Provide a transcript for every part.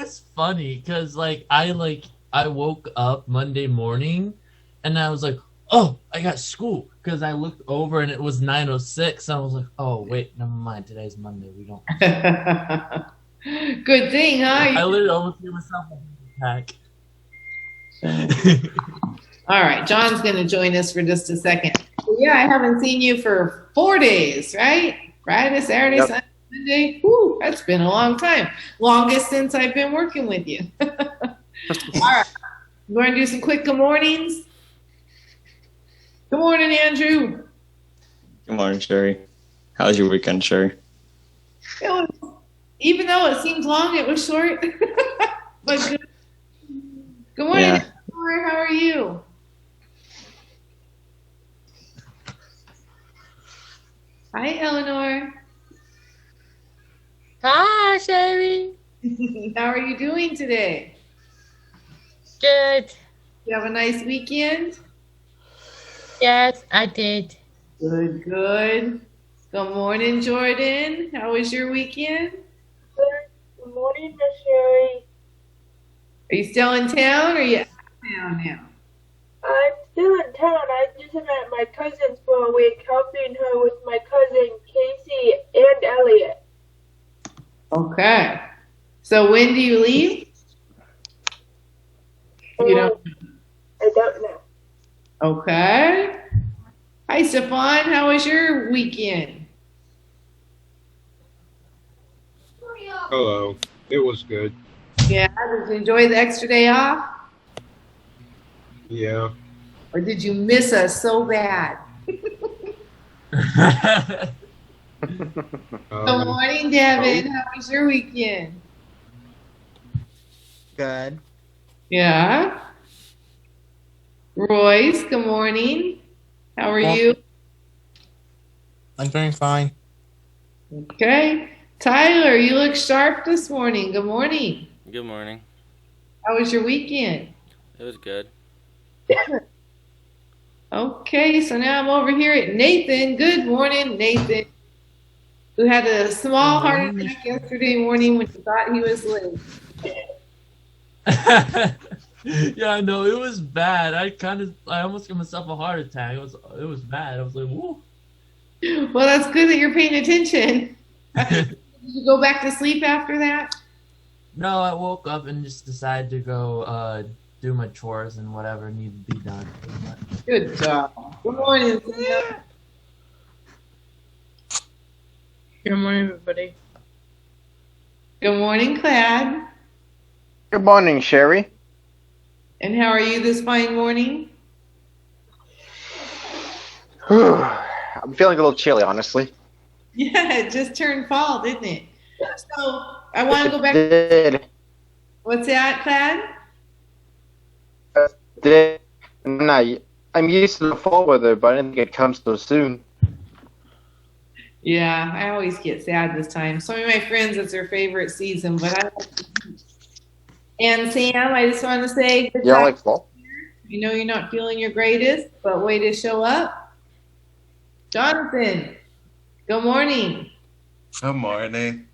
was funny because I woke up Monday morning and I was like, oh, I got school because I looked over and it was 9:06. I was like, oh wait, never mind. Today's Monday. We don't. Good thing, huh? I literally almost gave myself a heart attack. All right, John's going to join us for just a second. Yeah, I haven't seen you for 4 days, right? Friday, Saturday, Yep. Sunday, Monday. Whew, that's been a long time. Longest since I've been working with you. All right, we're going to do some quick good mornings. Good morning, Andrew. Good morning, Sherry. How was your weekend, Sherry? It was, even though it seemed long, it was short. But good. Good morning, Yeah. Eleanor. How are you? Hi, Eleanor. Hi, Sherry. How are you doing today? Good. You have a nice weekend? Yes, I did. Good, good. Good morning, Jordan. How was your weekend? Good morning, Miss Sherry. Are you still in town or are you out of town now? I'm still in town. I just am at my cousin's for a week, helping her with my cousin Casey and Elliot. Okay. So when do you leave? You don't. I don't know. Okay. Hi, Stefan. How was your weekend? Hello. It was good. Yeah. Did you enjoy the extra day off? Yeah. Or did you miss us so bad? Good morning, Devin. How was your weekend? Good. Yeah. Royce, good morning. How are you? I'm doing fine. Okay. Tyler, you look sharp this morning. Good morning. Good morning. How was your weekend? It was good. Okay, so now I'm over here at Nathan. Good morning, Nathan. Who had a small heart attack yesterday morning when he thought he was late. Yeah, no, it was bad. I almost gave myself a heart attack. It was bad. I was like, whoa. Well, that's good that you're paying attention. Did you go back to sleep after that? No, I woke up and just decided to go do my chores and whatever needed to be done. Pretty much. Good job. Good morning, Sam. Good morning, everybody. Good morning, Clad. Good morning, Sherry. And how are you this fine morning? I'm feeling a little chilly, honestly. Yeah, it just turned fall, didn't it? So I want to go back. Did. What's that, Clad? Did. I'm used to the fall weather, but I didn't think it comes so soon. Yeah, I always get sad this time. Some of my friends, it's their favorite season, but I like it. And Sam, I just want to say good You don't job. like fall? You know you're not feeling your greatest, but way to show up. Jonathan, good morning. Good morning.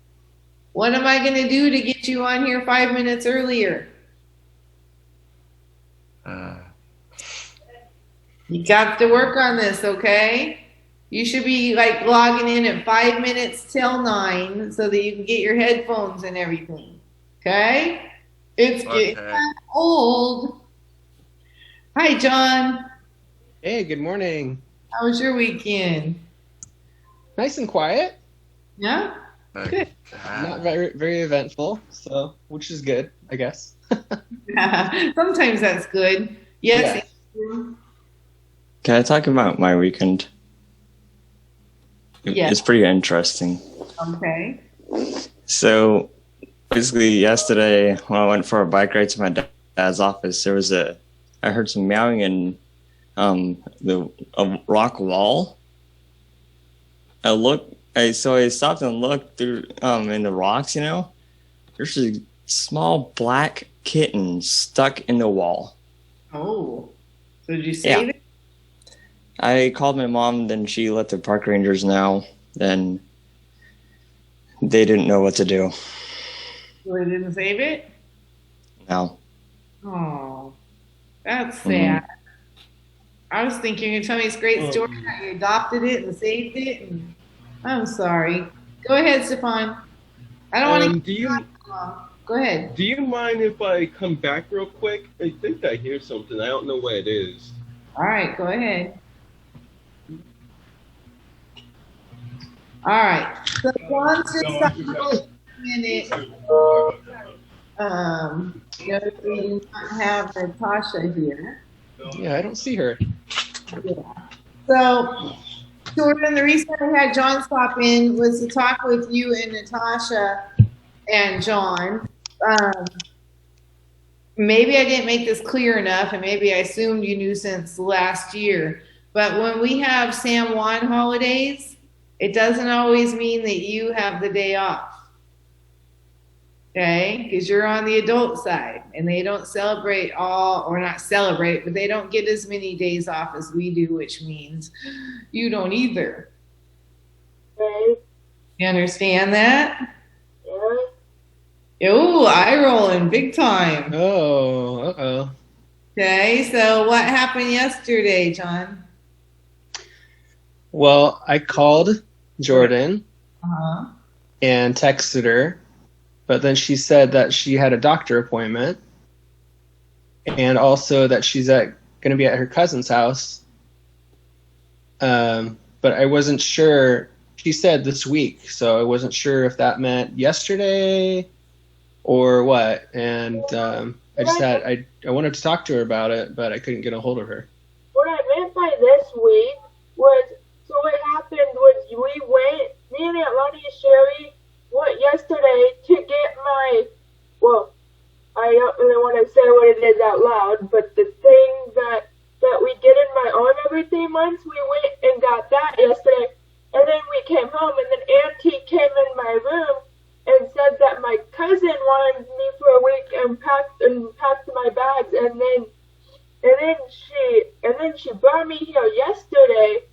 What am I going to do to get you on here 5 minutes earlier? You got to work on this, okay? You should be like logging in at 5 minutes till 9 so that you can get your headphones and everything. Okay? It's getting old. Hi, John. Hey, good morning. How was your weekend? Nice and quiet. Yeah? Good. Not very eventful, so which is good, I guess. Sometimes that's good. Yes. Can I talk about my weekend? Yes. It's pretty interesting. Okay. So basically yesterday when I went for a bike ride to my dad's office, I heard some meowing in a rock wall. I stopped and looked through in the rocks, There's a small black kitten stuck in the wall. Oh. So did you save it? I called my mom, then she let the park rangers know. Then they didn't know what to do. So they didn't save it? now. Oh, that's sad. I was thinking you'd tell me this great story how you adopted it and saved it. And I'm sorry. Go ahead, Stefan. I don't want to. Do you Go ahead. do you mind if I come back real quick? I think I hear something. I don't know what it is. All right, go ahead. All right. So John's just talking about a minute. You know, we do not have Natasha here. Yeah, I don't see her. Yeah. So, Jordan, the reason I had John stop in was to talk with you and Natasha and John. Maybe I didn't make this clear enough, and maybe I assumed you knew since last year. But when we have San Juan holidays, it doesn't always mean that you have the day off. Okay, because you're on the adult side and they don't celebrate or not celebrate, but they don't get as many days off as we do, which means you don't either. Right? You understand that? Yeah. Oh, eye rolling big time. Oh, uh-oh. Okay, so what happened yesterday, John? Well, I called Jordan Uh-huh. and texted her, but then she said that she had a doctor appointment and also that she's going to be at her cousin's house. But I wasn't sure. She said this week, so I wasn't sure if that meant yesterday or what. And I wanted to talk to her about it, but I couldn't get a hold of her. What I meant by this week was, so what happened was me and Aunt Lonnie and Sherry went yesterday to get I don't really want to say what it is out loud, but the thing that we get in my arm every 3 months, we went and got that yesterday, and then we came home, and then Auntie came in my room and said that my cousin wanted me for a week and packed my bags, and then she brought me here yesterday,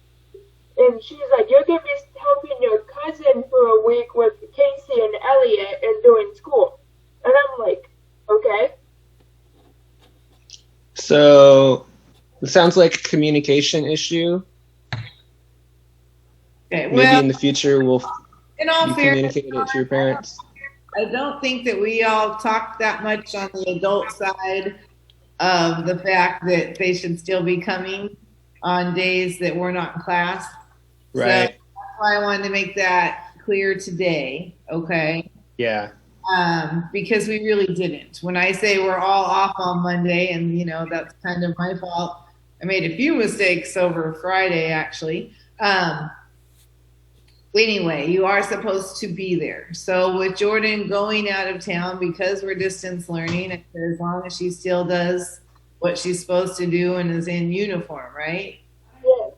and she's like, you're gonna be helping your cousin for a week with Casey and Elliot and doing school, and I'm like, okay. So it sounds like a communication issue. Okay, Maybe well, in the future we'll in all fairness, communicate it to your parents. I don't think that we all talk that much on the adult side of the fact that they should still be coming on days that we're not in class. Right. So that's why I wanted to make that clear today, okay? Yeah. Because we really didn't. When I say we're all off on Monday, and you know that's kind of my fault. I made a few mistakes over Friday, actually. Anyway, you are supposed to be there. So with Jordan going out of town, because we're distance learning, as long as she still does what she's supposed to do and is in uniform, right? Yes.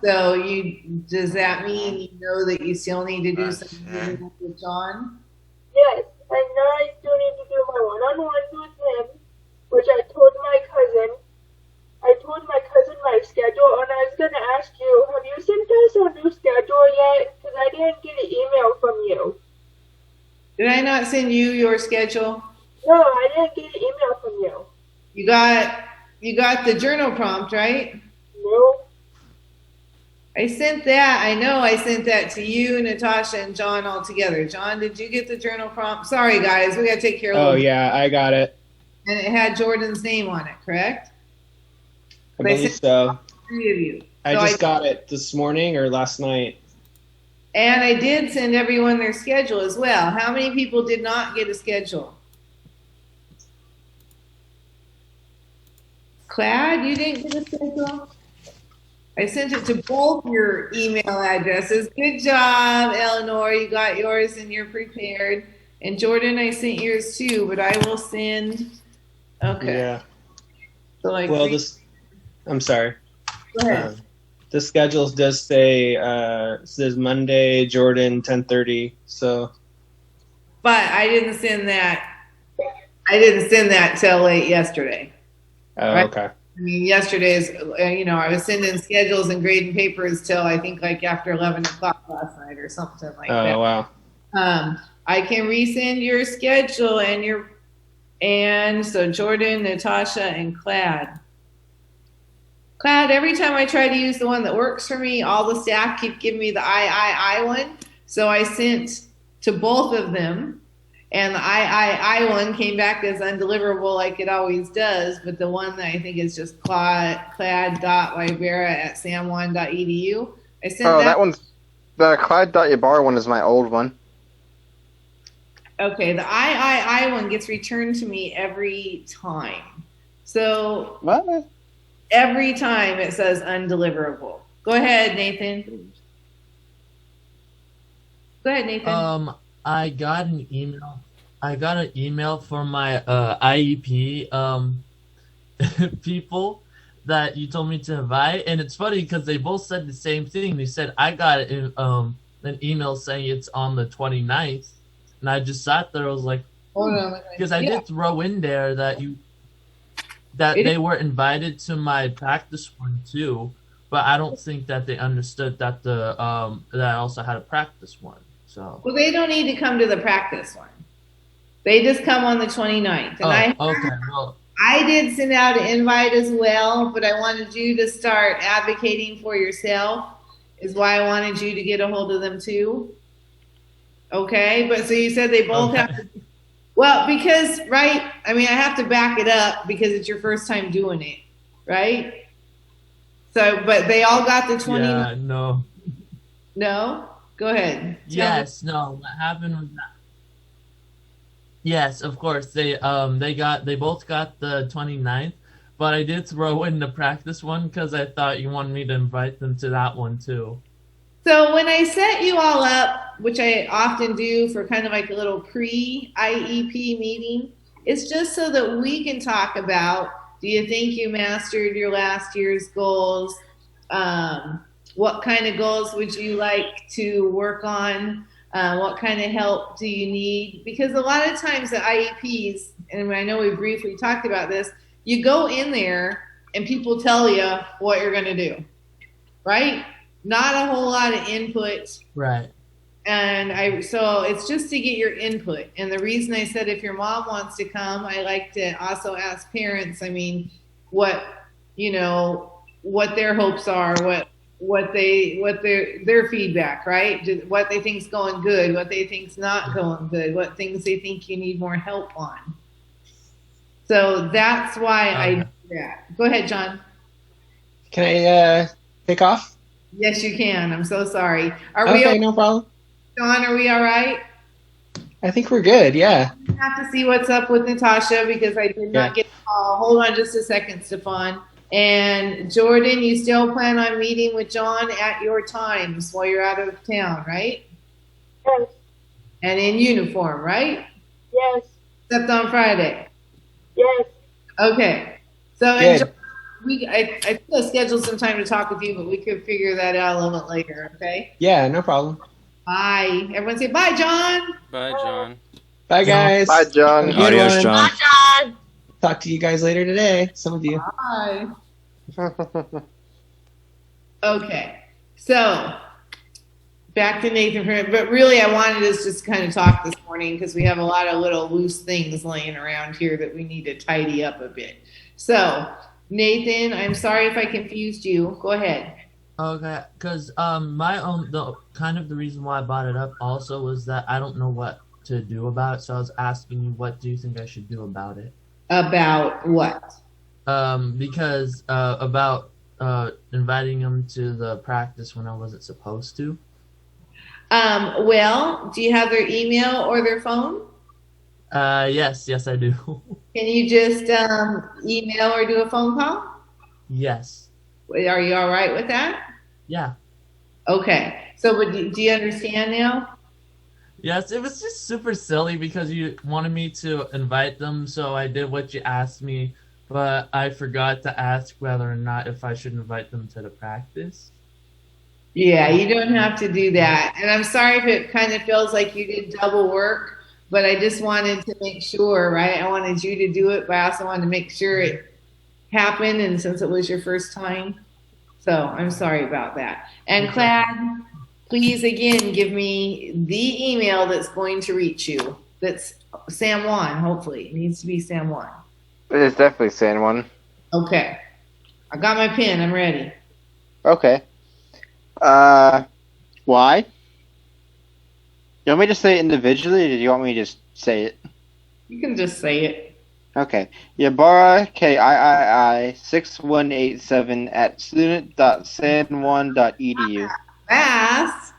So does that mean you know that you still need to do something with John? Yes, and now I still need to do my one-on-ones with him, which I told my cousin. I told my cousin my schedule, and I was going to ask you, have you sent us our new schedule yet? Because I didn't get an email from you. Did I not send you your schedule? No, I didn't get an email from you. You got the journal prompt, right? No. I sent that. I know I sent that to you, Natasha, and John all together. John, did you get the journal prompt? Sorry, guys. We got to take care of it. Oh, yeah, I got it. And it had Jordan's name on it, correct? I believe so. 3 of you. I So just got it this morning or last night. And I did send everyone their schedule as well. How many people did not get a schedule? Clad, you didn't get a schedule? I sent it to both your email addresses. Good job, Eleanor. You got yours and you're prepared. And Jordan, I sent yours too, but I will send. Okay. Yeah. So like Well, I'm sorry. Go ahead. The schedule does say says Monday, Jordan, 10:30. So. But I didn't send that. I didn't send that till late yesterday. Oh, Right. okay. I mean, yesterday's, I was sending schedules and grading papers till I think like after 11 o'clock last night or something like that. Oh, wow. I can resend your schedule and your And so Jordan, Natasha, and Clad. Clad, every time I try to use the one that works for me, all the staff keep giving me the I one. So I sent to both of them, and the I one came back as undeliverable like it always does, but the one that I think is just clad.rivera@samjuan.edu. I sent that one's the clad.ibarra one is my old one. Okay, the I one gets returned to me every time. So What? every time it says undeliverable. Go ahead, Nathan. Go ahead, Nathan. I got an email. I got an email from my IEP people that you told me to invite, and it's funny because they both said the same thing. They said I got an email saying it's on the 29th, and I just sat there. I was like, Hold on. because I did throw in there that they were invited to my practice one too, but I don't think that they understood that that I also had a practice one. So Well, they don't need to come to the practice one. They just come on the 29th. And okay. Well, I did send out an invite as well, but I wanted you to start advocating for yourself, is why I wanted you to get a hold of them too. Okay, but so you said they both have to. Well, because, right, I mean, I have to back it up because it's your first time doing it, right? So, but they all got the 29th. yeah, no. No? Go ahead. Yes, no. What happened was that. Yes, of course. They both got the 29th, but I did throw in the practice one because I thought you wanted me to invite them to that one too. So when I set you all up, which I often do for kind of like a little pre-IEP meeting, it's just so that we can talk about, do you think you mastered your last year's goals? What kind of goals would you like to work on? What kind of help do you need? Because a lot of times the IEPs, and I know we briefly talked about this, you go in there and people tell you what you're going to do, right? Not a whole lot of input. Right. And so it's just to get your input. And the reason I said if your mom wants to come, I like to also ask parents, I mean, what their hopes are, what their feedback, right? What they think's going good, what they think's not going good, what things they think you need more help on. So that's why I do that. Go ahead, John. Can I pick off? Yes, you can. I'm so sorry. Okay, no problem. John, are we all right? I think we're good, yeah. I have to see what's up with Natasha because I did not get a call. Hold on just a second, Stefan. And Jordan, you still plan on meeting with John at your times while you're out of town, right? Yes. And in uniform, right? Yes. Except on Friday. Yes. Okay. So Good. John, I think I scheduled some time to talk with you, but we could figure that out a little bit later, okay? Yeah, no problem. Bye. Everyone say bye, John. Bye, John. Bye, guys. Bye, John. Have a good Adios, one. John. Talk to you guys later today, some of you. Bye. Okay. So back to Nathan, but really I wanted us just to kind of talk this morning because we have a lot of little loose things laying around here that we need to tidy up a bit. So Nathan, I'm sorry if I confused you. Go ahead. Okay, because the reason why I brought it up also was that I don't know what to do about it, so I was asking you, what do you think I should do about it? About what? Because about inviting them to the practice when I wasn't supposed to. Well, do you have their email or their phone? Yes, I do. Can you just email or do a phone call? Yes. Are you all right with that? Yeah. Okay. So do you understand now? Yes, it was just super silly because you wanted me to invite them, so I did what you asked me, but I forgot to ask whether or not if I should invite them to the practice. Yeah, you don't have to do that. And I'm sorry if it kind of feels like you did double work, but I just wanted to make sure, right? I wanted you to do it, but I also wanted to make sure it happened, and since it was your first time. So I'm sorry about that. And Clad, please again give me the email that's going to reach you. that's San Juan, hopefully. It needs to be San Juan. It's definitely San Juan. Okay. I got my pen. I'm ready. Okay. Why? You want me to say it individually, or do you want me to just say it? You can just say it. Okay. Yabara KIII 6187 at student.sanjuan.edu. Fast.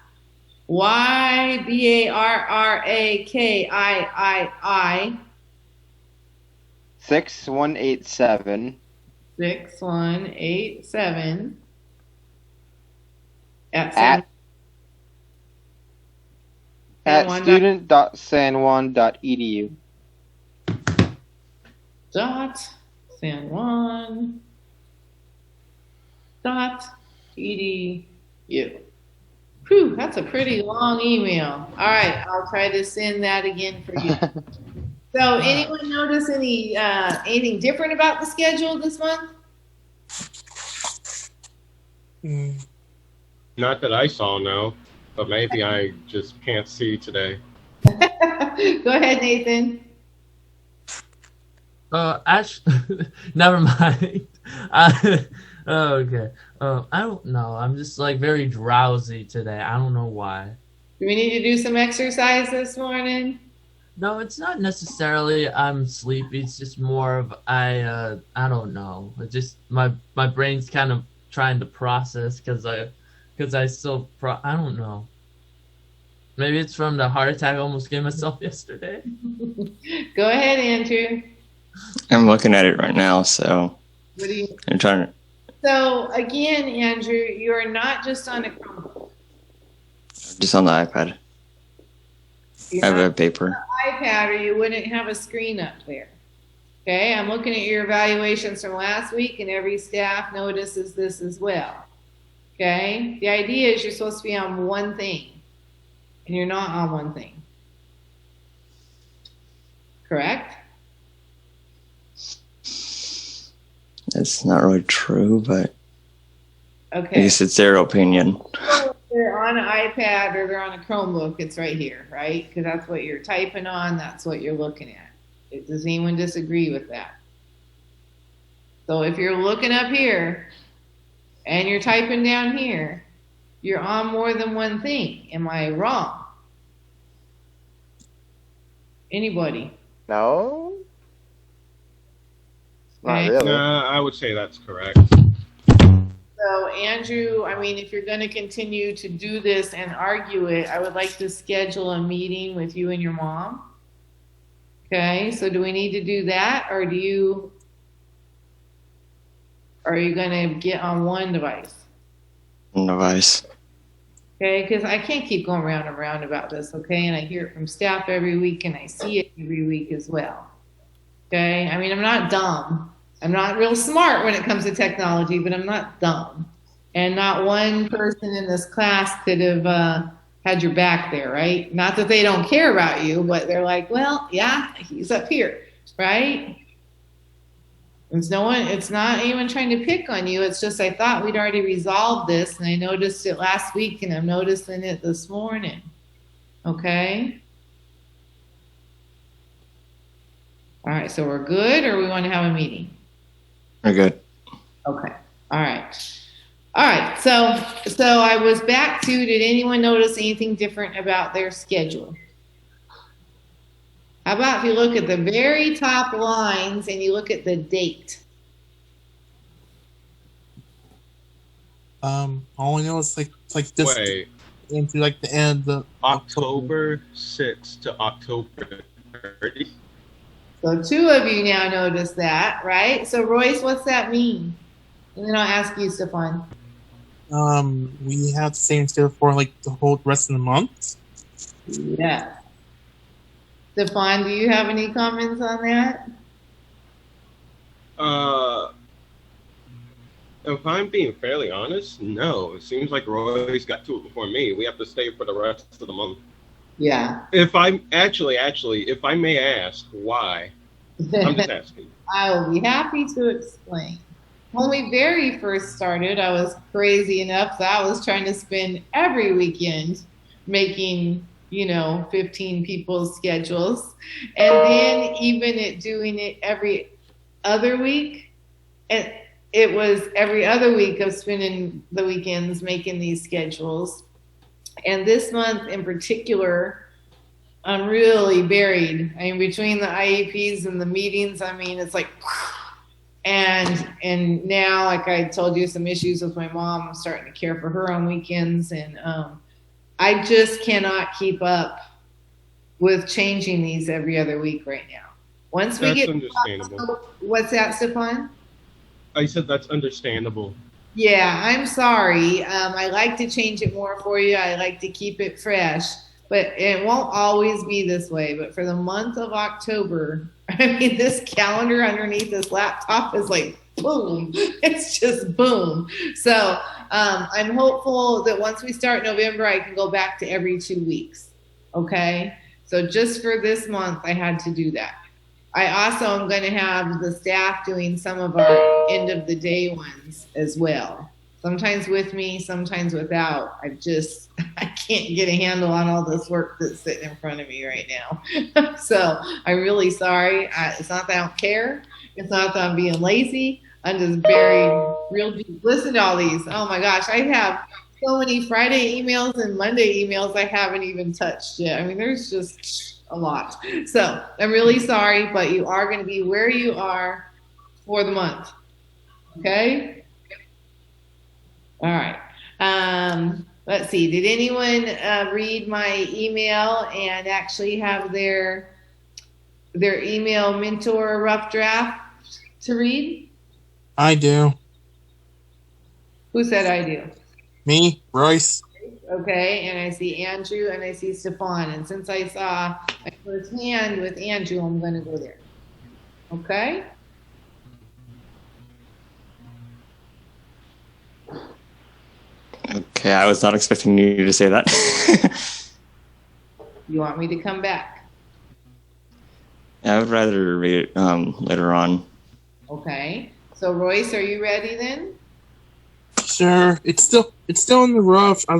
YBARRAKIII 6187 6187 at student.sanjuan.edu. San Juan .edu. Whew, that's a pretty long email. All right, I'll try to send that again for you. So, anyone notice anything different about the schedule this month? Not that I saw, no. But maybe I just can't see today. Go ahead, Nathan. Never mind. Okay. I don't know. I'm just like very drowsy today. I don't know why. Do we need to do some exercise this morning? No, it's not necessarily I'm sleepy. It's just more of I don't know. It just my brain's kind of trying to process because I still I don't know. Maybe it's from the heart attack I almost gave myself yesterday. Go ahead, Andrew. I'm looking at it right now, so What do you? I'm trying to. So again, Andrew, you are not just on a Chromebook. Just on the iPad. You're I have not a paper. on an iPad, or you wouldn't have a screen up there. Okay, I'm looking at your evaluations from last week, and every staff notices this as well. Okay, the idea is you're supposed to be on one thing, and you're not on one thing. Correct? That's not really true, but I Okay. guess it's their opinion. So if they're on an iPad or they're on a Chromebook, it's right here, right? Because that's what you're typing on, that's what you're looking at. Does anyone disagree with that? So if you're looking up here and you're typing down here, you're on more than one thing. Am I wrong? Anybody? No? Not Okay. really. I would say that's correct. So Andrew, I mean, if you're going to continue to do this and argue it, I would like to schedule a meeting with you and your mom. Okay, so do we need to do that, or are you going to get on one device? Device. Okay, because I can't keep going round and round about this, okay? And I hear it from staff every week, and I see it every week as well. Okay, I mean, I'm not dumb. I'm not real smart when it comes to technology, but I'm not dumb. And not one person in this class could have had your back there, right? Not that they don't care about you, but they're like, well, yeah, he's up here, right? It's not anyone trying to pick on you. It's just I thought we'd already resolved this, and I noticed it last week, and I'm noticing it this morning. Okay? All right, so we're good, or we want to have a meeting? We're good. Okay. All right. All right. So I was back to, did anyone notice anything different about their schedule? How about if you look at the very top lines and you look at the date? I only know it's like this Wait, into like the end of October 6th to October 30th? So two of you now notice that, right? So Royce, what's that mean? And then I'll ask you, Stefan. we have the same schedule for like the whole rest of the month. Yeah. Stefan, do you have any comments on that? If I'm being fairly honest, no. It seems like Roy's got to it before me. We have to stay for the rest of the month. Yeah. If I'm actually, if I may ask, why? I'm just asking. I will be happy to explain. When we very first started, I was crazy enough that I was trying to spend every weekend making 15 people's schedules. And then even doing it every other week, and it was every other week of spending the weekends making these schedules. And this month in particular, I'm really buried. I mean, between the IEPs and the meetings, it's like, and now, like I told you, some issues with my mom. I'm starting to care for her on weekends, and I just cannot keep up with changing these every other week right now. Once we That's get understandable. What's that, Stefan? I said that's understandable. Yeah, I'm sorry. I like to change it more for you. I like to keep it fresh, but it won't always be this way. But for the month of October, this calendar underneath this laptop is like boom. It's just boom. So I'm hopeful that once we start November, I can go back to every 2 weeks. Okay. So just for this month, I had to do that. I also am going to have the staff doing some of our end of the day ones as well. Sometimes with me, sometimes without. I can't get a handle on all this work that's sitting in front of me right now. So I'm really sorry. It's not that I don't care. It's not that I'm being lazy. I'm just buried real deep. Listen to all these. Oh my gosh. I have so many Friday emails and Monday emails I haven't even touched yet. There's just a lot. So I'm really sorry, but you are going to be where you are for the month. Okay? All right. Let's see. Did anyone read my email and actually have their email mentor rough draft to read? I do. Who said I do? Me, Royce. Okay, and I see Andrew and I see Stefan. And since I saw my first hand with Andrew, I'm going to go there. Okay? Okay, I was not expecting you to say that. You want me to come back? I would rather read it later on. Okay. So Royce, are you ready then? Sure. It's still in the rough. I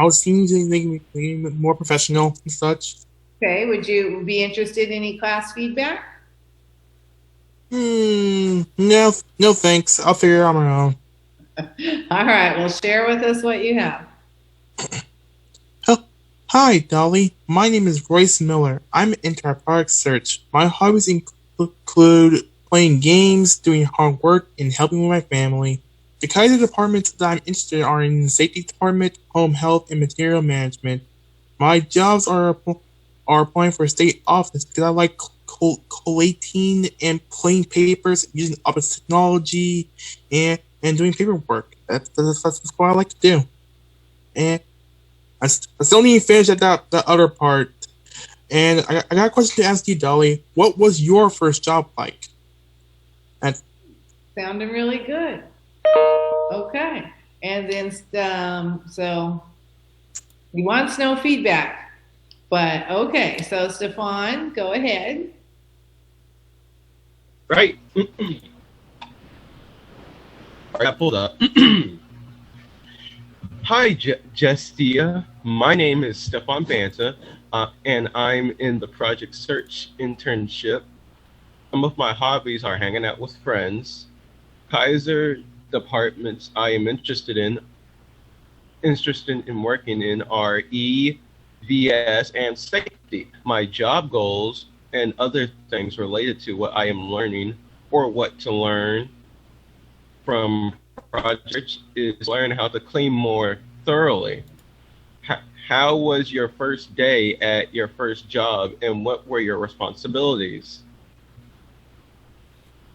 was thinking making it more professional and such. Okay. Would you be interested in any class feedback? No, thanks. I'll figure it out on my own. All right. Well, share with us what you have. Hi, Dolly. My name is Royce Miller. I'm into our product search. My hobbies include playing games, doing hard work, and helping with my family. The kinds of departments that I'm interested in are in the safety department, home health, and material management. My jobs are applying for a state office because I like collating and playing papers, using office technology, and doing paperwork. That's what I like to do. And I still need to finish that other part. And I got a question to ask you, Dolly. What was your first job like? Sounding really good. Okay. And then, so he wants no feedback. But okay, so Stefan, go ahead. Right. I got pulled up. Hi, Justia. My name is Stefan Banta, and I'm in the Project Search internship. Some of my hobbies are hanging out with friends. Kaiser departments I am interested in working in are E, VS, and safety. My job goals and other things related to what I am learning or what to learn from projects is learn how to clean more thoroughly. How was your first day at your first job and what were your responsibilities?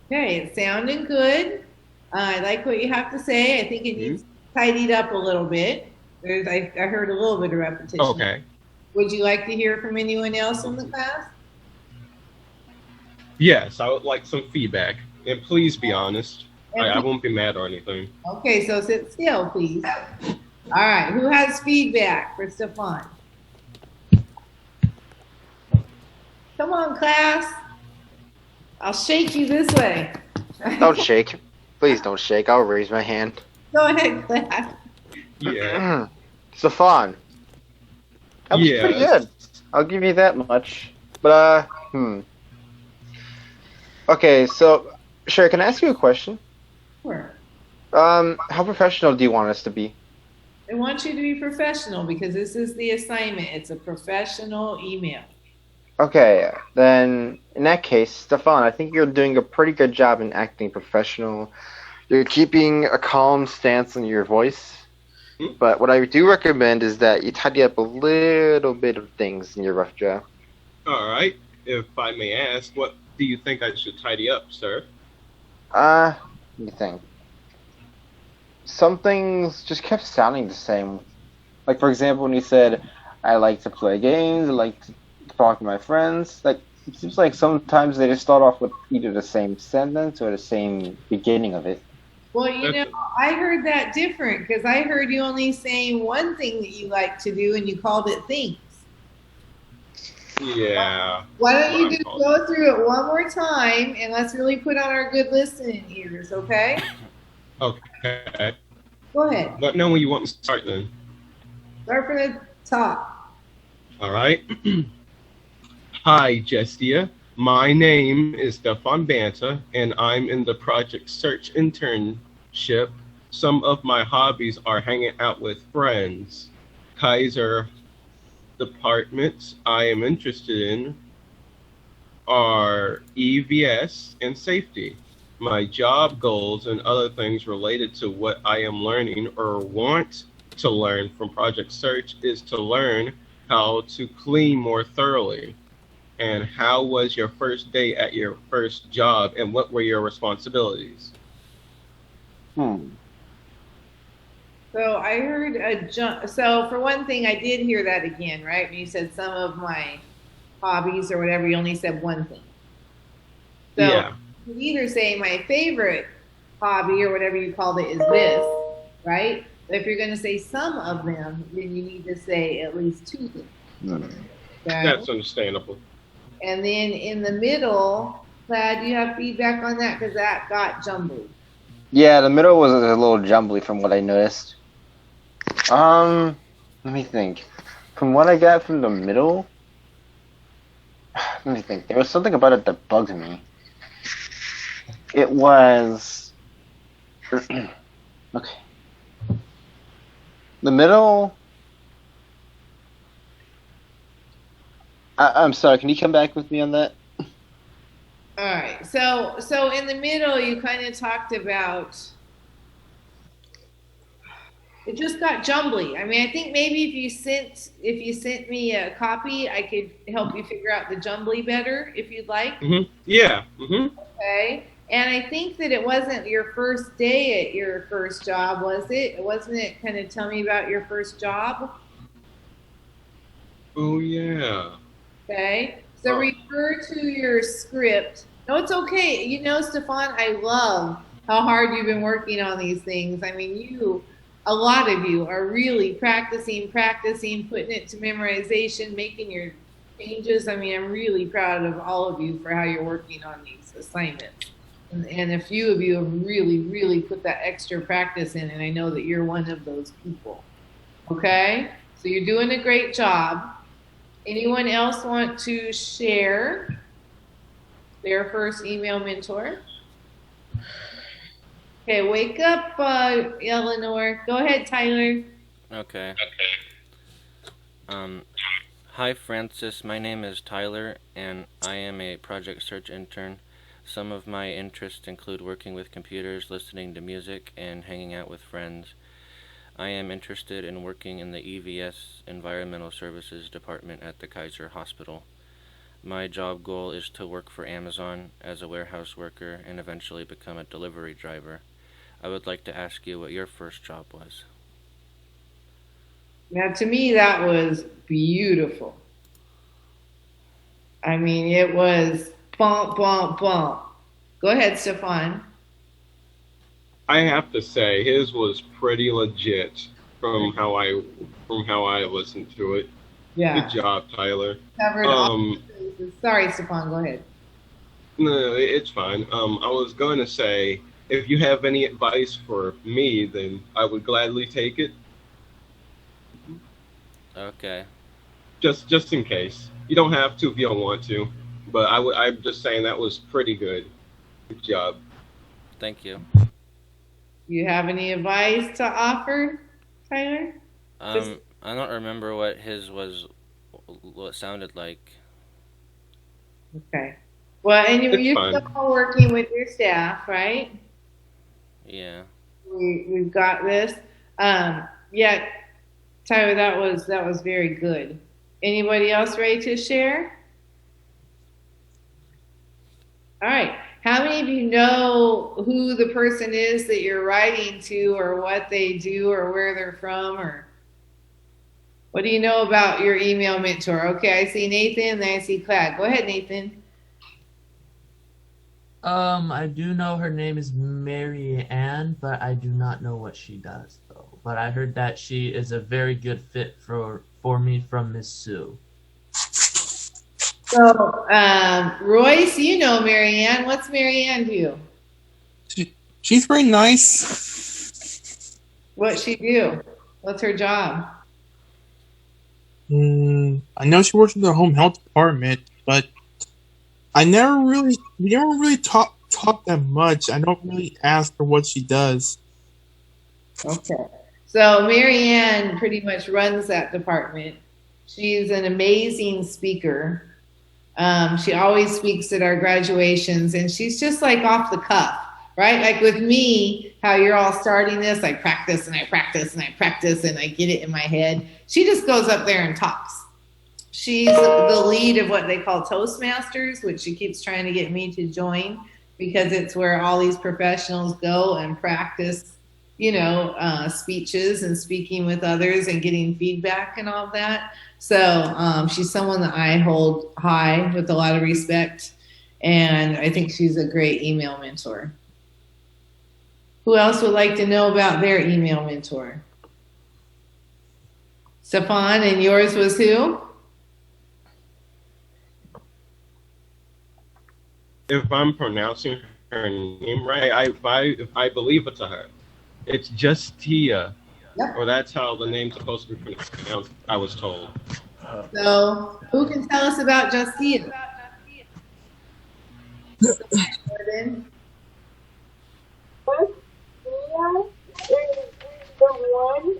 Okay, it's sounding good. I like what you have to say. I think it needs tidied up a little bit. I heard a little bit of repetition. Okay. Would you like to hear from anyone else in the class? Yes, I would like some feedback. And please be honest. I won't be mad or anything. Okay, so sit still, please. All right, who has feedback for Stefan? Come on, class. I'll shake you this way. Don't shake. Please don't shake. I'll raise my hand. Go ahead, class. Yeah. Stefan, That was pretty good. I'll give you that much. But Okay, so Sherry, can I ask you a question? Sure. How professional do you want us to be? I want you to be professional because this is the assignment. It's a professional email. Okay, then in that case, Stefan, I think you're doing a pretty good job in acting professional. You're keeping a calm stance on your voice. But what I do recommend is that you tidy up a little bit of things in your rough draft. All right. If I may ask, what do you think I should tidy up, sir? Let me think. Some things just kept sounding the same. Like, for example, when you said, I like to play games, I like to talk to my friends. Like, it seems like sometimes they just start off with either the same sentence or the same beginning of it. Well, I heard that different because I heard you only saying one thing that you like to do and you called it things. Yeah. Why don't you just go through it one more time and let's really put on our good listening ears, okay? Okay. Go ahead. Let me know when you want me to start then. Start from the top. All right. Hi, Jestia. My name is Stefan Banta, and I'm in the Project Search internship. Some of my hobbies are hanging out with friends. Kaiser departments I am interested in are EVS and safety. My job goals and other things related to what I am learning or want to learn from Project Search is to learn how to clean more thoroughly. And how was your first day at your first job, and what were your responsibilities? So I heard so for one thing, I did hear that again, right? When you said some of my hobbies or whatever, you only said one thing. So Yeah. you either say my favorite hobby or whatever you called it is this, right? If you're going to say some of them, then you need to say at least two things. Okay? That's understandable. And then in the middle, Plaid, do you have feedback on that? Because that got jumbled. Yeah, the middle was a little jumbly from what I noticed. Let me think. From what I got from the middle, let me think. There was something about it that bugged me. It was okay. The middle. I'm sorry. Can you come back with me on that? All right. So in the middle, you kind of talked about. It just got jumbly. I mean, I think maybe if you sent me a copy, I could help you figure out the jumbly better if you'd like. Yeah. Okay. And I think that it wasn't your first day at your first job, was it? Wasn't it kind of tell me about your first job? Oh, yeah. Okay. So refer to your script. No, it's okay. You know, Stefan, I love how hard you've been working on these things. I mean, a lot of you are really practicing, putting it to memorization, making your changes. I mean, I'm really proud of all of you for how you're working on these assignments. And a few of you have really, really put that extra practice in, and I know that you're one of those people. Okay? So you're doing a great job. Anyone else want to share their first email mentor? Okay, wake up, Eleanor. Go ahead, Tyler. Okay. Hi, Francis. My name is Tyler, and I am a Project Search intern. Some of my interests include working with computers, listening to music, and hanging out with friends. I am interested in working in the EVS Environmental Services Department at the Kaiser Hospital. My job goal is to work for Amazon as a warehouse worker and eventually become a delivery driver. I would like to ask you what your first job was. Now, to me, that was beautiful. I mean, it was bump, bump, bump. Go ahead, Stefan. I have to say, his was pretty legit from how I listened to it. Yeah. Good job, Tyler. Covered all the bases. Sorry, Stefan, go ahead. No, it's fine. I was going to say, if you have any advice for me, then I would gladly take it. Okay. just in case. You don't have to if you don't want to, but I'm just saying that was pretty good. Good job. Thank you. You have any advice to offer, Tyler? I don't remember what his was, what it sounded like. Okay. Well, and It's you're fine. still working with your staff, right? Yeah. We've got this. Yeah, Tyler, that was very good. Anybody else ready to share? All right. How many of you know who the person is that you're writing to, or what they do, or where they're from, or what do you know about your email mentor? Okay, I see Nathan, then I see Clad. Go ahead, Nathan. I do know her name is Mary Ann, but I do not know what she does though. But I heard that she is a very good fit for me from Miss Sue. So, Royce, you know Mary Ann. What's Mary Ann do? She's very nice. What's she do? What's her job? I know she works in the home health department, but we never really talk that much. I don't really ask her what she does. Okay. So Mary Ann pretty much runs that department. She's an amazing speaker. She always speaks at our graduations, and she's just like off the cuff, right? Like with me, how you're all starting this, I practice and I practice and I practice and I get it in my head. She just goes up there and talks. She's the lead of what they call Toastmasters, which she keeps trying to get me to join because it's where all these professionals go and practice, speeches and speaking with others and getting feedback and all that. So she's someone that I hold high with a lot of respect, and I think she's a great email mentor. Who else would like to know about their email mentor? Stefan, and yours was who? If I'm pronouncing her name right, I believe it's a her. It's Justia. Yep. Or that's how the name's supposed to be pronounced, I was told. So who can tell us about Justia? Jordan? Justia is the one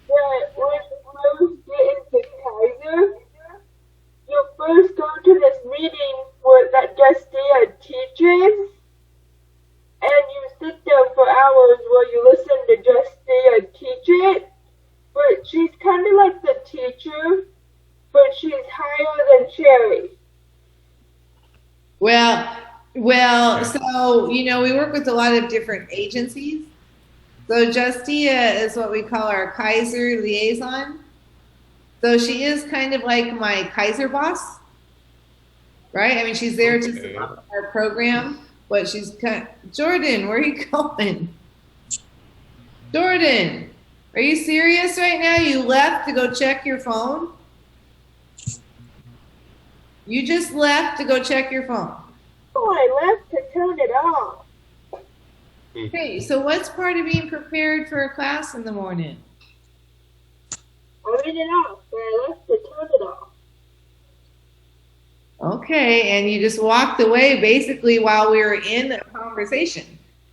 that when you first get into Kaiser, you first go to this meeting that Justia teaches, and you sit there for hours while you listen to Justia teach it. But she's kind of like the teacher, but she's higher than Cherry. Well, so, we work with a lot of different agencies. So Justia is what we call our Kaiser liaison. So she is kind of like my Kaiser boss, right? I mean, she's there to support our program, but she's Jordan, where are you going? Jordan, are you serious right now? You left to go check your phone? You just left to go check your phone. Oh, I left to turn it off. Okay, so what's part of being prepared for a class in the morning? I read it off, but I left to turn it off. Okay, and you just walked away basically while we were in a conversation.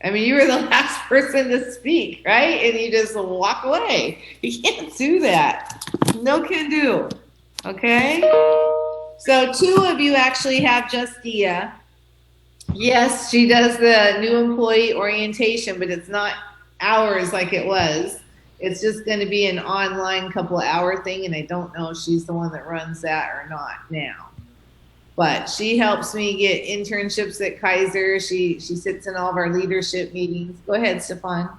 I mean, you were the last person to speak, right? And you just walk away. You can't do that. No can do. Okay? So 2 of you actually have Justia. Yes, she does the new employee orientation, but it's not hours like it was. It's just going to be an online couple of hour thing, and I don't know if she's the one that runs that or not now. But she helps me get internships at Kaiser. She sits in all of our leadership meetings. Go ahead, Stefan.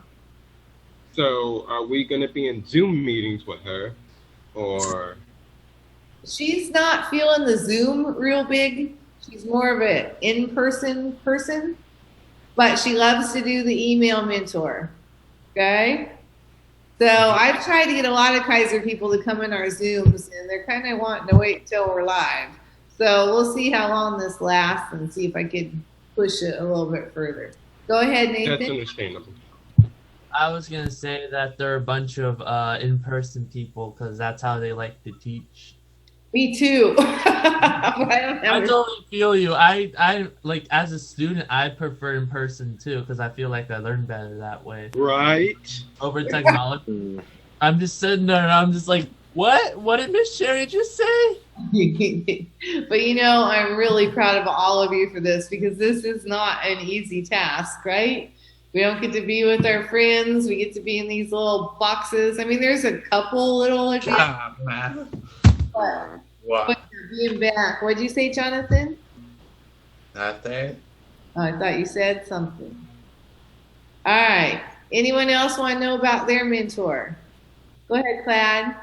So are we going to be in Zoom meetings with her, or? She's not feeling the Zoom real big. She's more of an in-person person, but she loves to do the email mentor. Okay? So I've tried to get a lot of Kaiser people to come in our Zooms, and they're kind of wanting to wait till we're live. So we'll see how long this lasts and see if I can push it a little bit further. Go ahead, Nathan. That's understandable. I was going to say that there are a bunch of in-person people because that's how they like to teach. Me too. But I don't I have totally feel you. I like as a student, I prefer in person too because I feel like I learn better that way Right? over technology. I'm just sitting there and I'm just like, what? What did Miss Sherry just say? But you know, I'm really proud of all of you for this because this is not an easy task, right? We don't get to be with our friends. We get to be in these little boxes. I mean, there's a couple little advantages, Man. but Wow. you're being back. What'd you say, Jonathan? Nothing. Oh, I thought you said something. All right. Anyone else want to know about their mentor? Go ahead, Clad.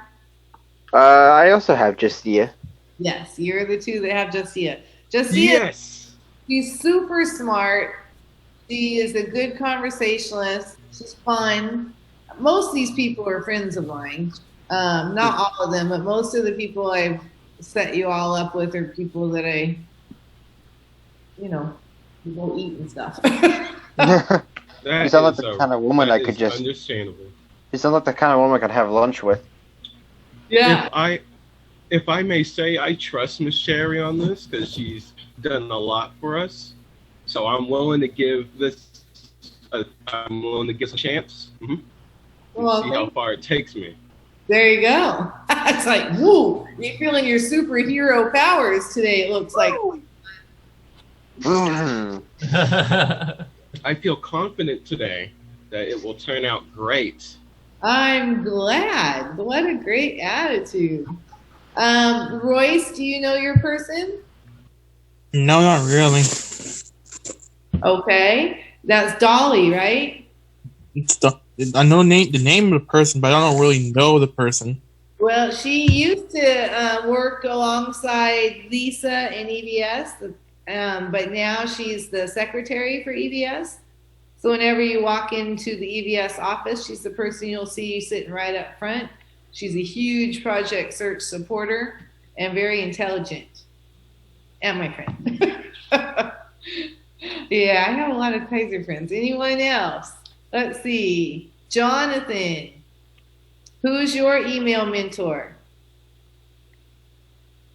I also have Justia. Yes, you're the two that have Justia. Justia, Yes. she's super smart. She is a good conversationalist. She's fun. Most of these people are friends of mine. Not all of them, but most of the people I've set you all up with are people that I, you know, go eat and stuff. That You sound like is the kind of woman that I could is just. understandable. You sound like the kind of woman I could have lunch with. Yeah. If I may say, I trust Miss Sherry on this because she's done a lot for us. So I'm willing to give this. I'm willing to give a chance. Well, See how far it takes me. there you go. It's like, woo, you're feeling your superhero powers today, it looks like. I feel confident today that it will turn out great. I'm glad. What a great attitude. Royce, do you know your person? No, not really. Okay. That's Dolly, right? I know the name of the person, but I don't really know the person. Well, she used to work alongside Lisa in EVS, but now she's the secretary for EVS. So whenever you walk into the EVS office, she's the person you'll see sitting right up front. She's a huge project search supporter and very intelligent. And my friend. Yeah, I have a lot of Kaiser friends. Anyone else? Let's see. Jonathan, who's your email mentor?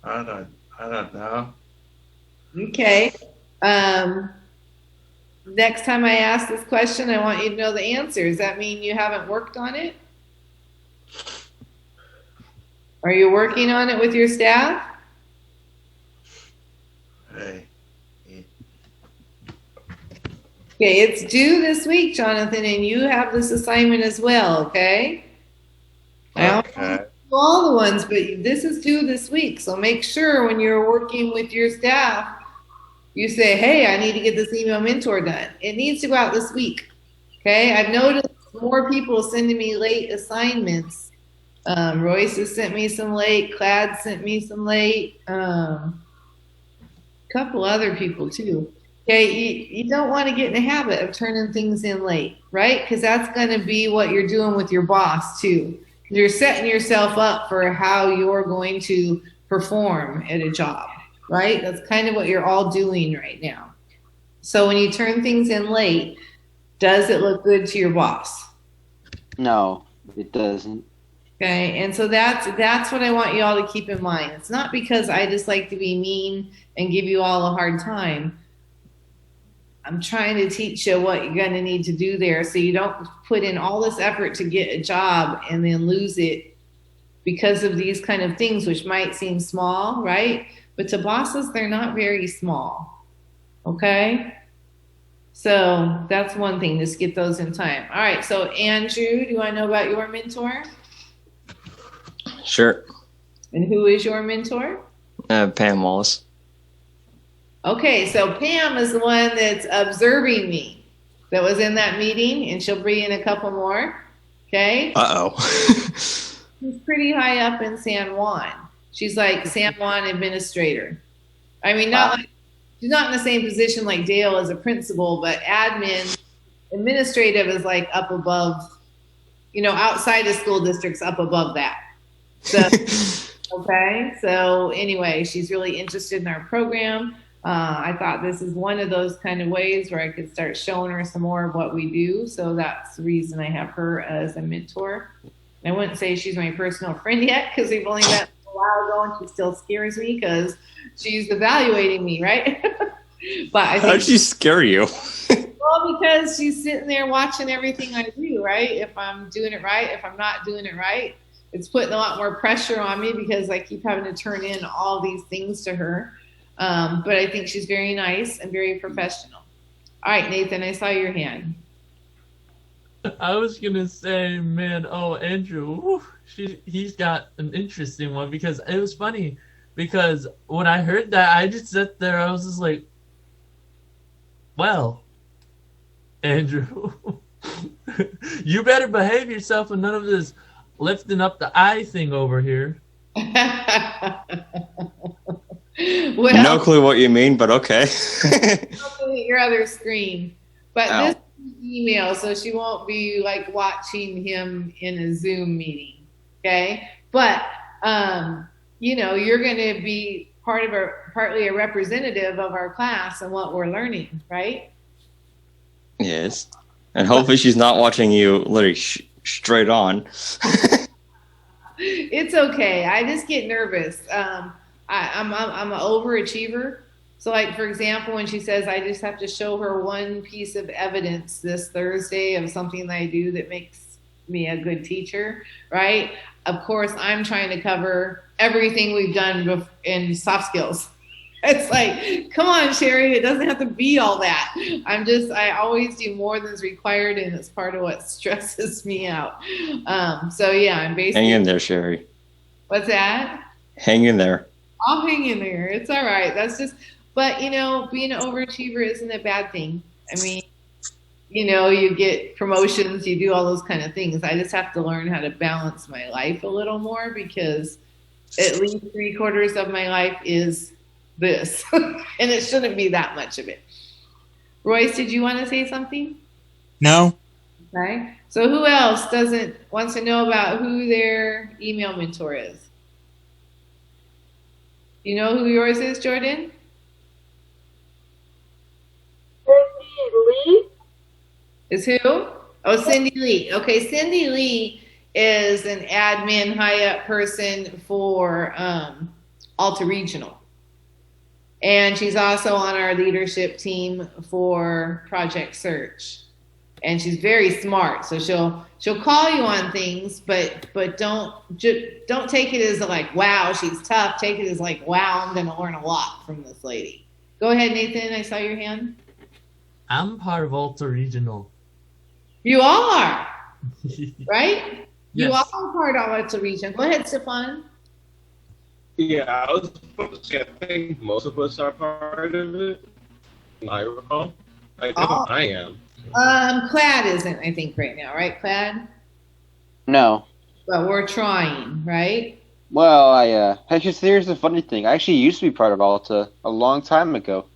I don't know. Okay. Next time I ask this question, I want you to know the answer. Does that mean you haven't worked on it? Are you working on it with your staff? Hey. Okay, it's due this week, Jonathan, and you have this assignment as well, okay? I don't do all the ones, but this is due this week. So make sure when you're working with your staff, you say, hey, I need to get this email mentor done. It needs to go out this week, okay? I've noticed more people sending me late assignments. Royce has sent me some late. Clad sent me some late. Couple other people, too. Okay, you don't want to get in the habit of turning things in late, right? Because that's going to be what you're doing with your boss, too. You're setting yourself up for how you're going to perform at a job, right? That's kind of what you're all doing right now. So when you turn things in late, does it look good to your boss? No, it doesn't. Okay, and so that's what I want you all to keep in mind. It's not because I just like to be mean and give you all a hard time. I'm trying to teach you what you're going to need to do there so you don't put in all this effort to get a job and then lose it because of these kind of things, which might seem small, right? But to bosses, they're not very small, okay? So that's one thing, just get those in time. All right, so Andrew, do you want to know about your mentor? Sure. And who is your mentor? Pam Wallace. Okay, so Pam is the one that's observing me that was in that meeting, and she'll bring in a couple more, okay? Uh-oh. She's pretty high up in San Juan. She's like San Juan administrator. I mean, she's not in the same position like Dale as a principal, but administrative is like up above, outside of school districts, up above that. So, okay, so anyway, she's really interested in our program. I thought this is one of those kind of ways where I could start showing her some more of what we do. So that's the reason I have her as a mentor. I wouldn't say she's my personal friend yet because we've only met a while ago, and she still scares me because she's evaluating me, right? But I How'd think, she scare you? well, because she's sitting there watching everything I do, right? If I'm doing it right, if I'm not doing it right, it's putting a lot more pressure on me because I keep having to turn in all these things to her. But I think she's very nice and very professional. All right, Nathan, I saw your hand. I was gonna say, man, oh Andrew, whew, he's got an interesting one because it was funny because when I heard that, I just sat there, I was just like, well, Andrew, you better behave yourself and none of this lifting up the eye thing over here. Well, No clue what you mean, but okay. looking at your other screen. But Ow. this is email, so she won't be like watching him in a Zoom meeting. Okay? But you know, you're gonna be partly a representative of our class and what we're learning, right? Yes. And hopefully she's not watching you literally straight on. It's okay. I just get nervous. I'm an overachiever. So, like, for example, when she says I just have to show her one piece of evidence this Thursday of something that I do that makes me a good teacher, right? Of course, I'm trying to cover everything we've done in soft skills. It's like, come on, Sherry, it doesn't have to be all that. I always do more than is required, and it's part of what stresses me out. So, yeah, I'm basically. Hang in there, Sherry. What's that? Hang in there. I'll hang in there. It's all right. That's just, but you know, being an overachiever isn't a bad thing. I mean, you know, you get promotions, you do all those kind of things. I just have to learn how to balance my life a little more because at least 3/4 of my life is this, and it shouldn't be that much of it. Royce, did you want to say something? No. Okay. So who else wants to know about who their email mentor is? You know who yours is, Jordan? Cindy Lee. Is who? Oh, Cindy Lee. Okay, Cindy Lee is an admin high-up person for Alta Regional. And she's also on our leadership team for Project Search. And she's very smart, so she'll call you on things, but don't take it as like, wow, she's tough. Take it as like, wow, I'm going to learn a lot from this lady. Go ahead, Nathan. I saw your hand. I'm part of Alta Regional. You are, right? You Yes. are part of Alta Regional. Go ahead, Stefan. Yeah, I was supposed to say, I think most of us are part of it. I recall. I know Oh. I am. Clad isn't, I think, right now, right, Clad? No. But we're trying, right? Well, actually, here's the funny thing. I actually used to be part of Alta a long time ago.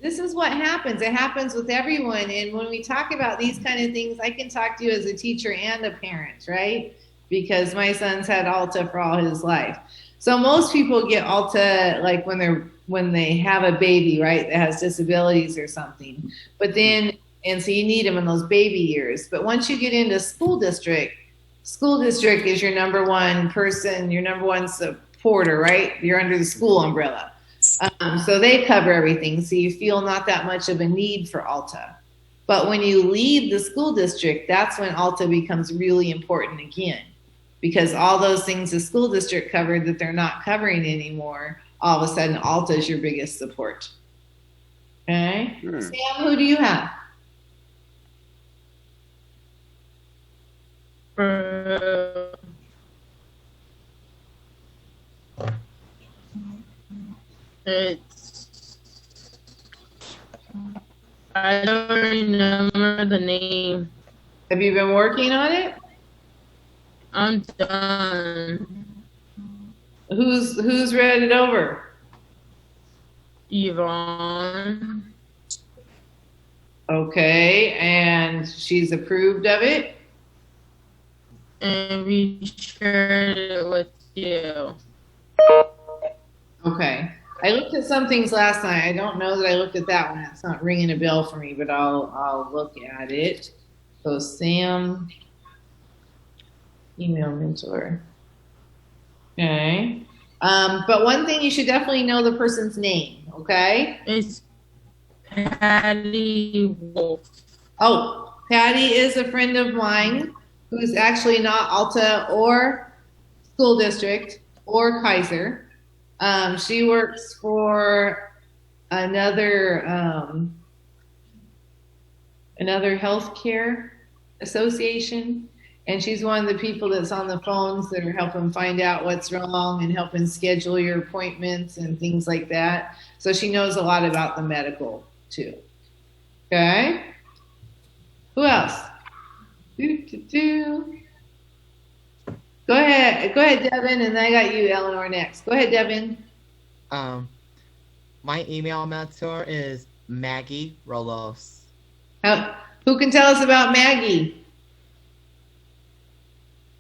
This is what happens. It happens with everyone. And when we talk about these kind of things, I can talk to you as a teacher and a parent, right? Because my son's had Alta for all his life. So most people get Alta like when they have a baby, right, that has disabilities or something. But then, and so you need them in those baby years. But once you get into school district is your number one person, your number one supporter, right? You're under the school umbrella. So they cover everything. So you feel not that much of a need for Alta. But when you leave the school district, that's when Alta becomes really important again. Because all those things the school district covered that they're not covering anymore, all of a sudden Alta is your biggest support. Okay? Sam, who do you have? I don't remember the name. Have you been working on it? I'm done. Who's read it over? Yvonne. Okay, and she's approved of it? And we shared it with you. Okay. I looked at some things last night. I don't know that I looked at that one. It's not ringing a bell for me, but I'll look at it. So Sam, email mentor. Okay. But one thing you should definitely know the person's name. Okay. It's Patty Wolf. Oh, Patty is a friend of mine who's actually not Alta or school district or Kaiser. She works for another healthcare association, and she's one of the people that's on the phones that are helping find out what's wrong and helping schedule your appointments and things like that. So she knows a lot about the medical too. Okay. Who else? Go ahead, Devin, and I got you, Eleanor, next. Go ahead, Devin. My email mentor is Maggie Rolos. Who can tell us about Maggie?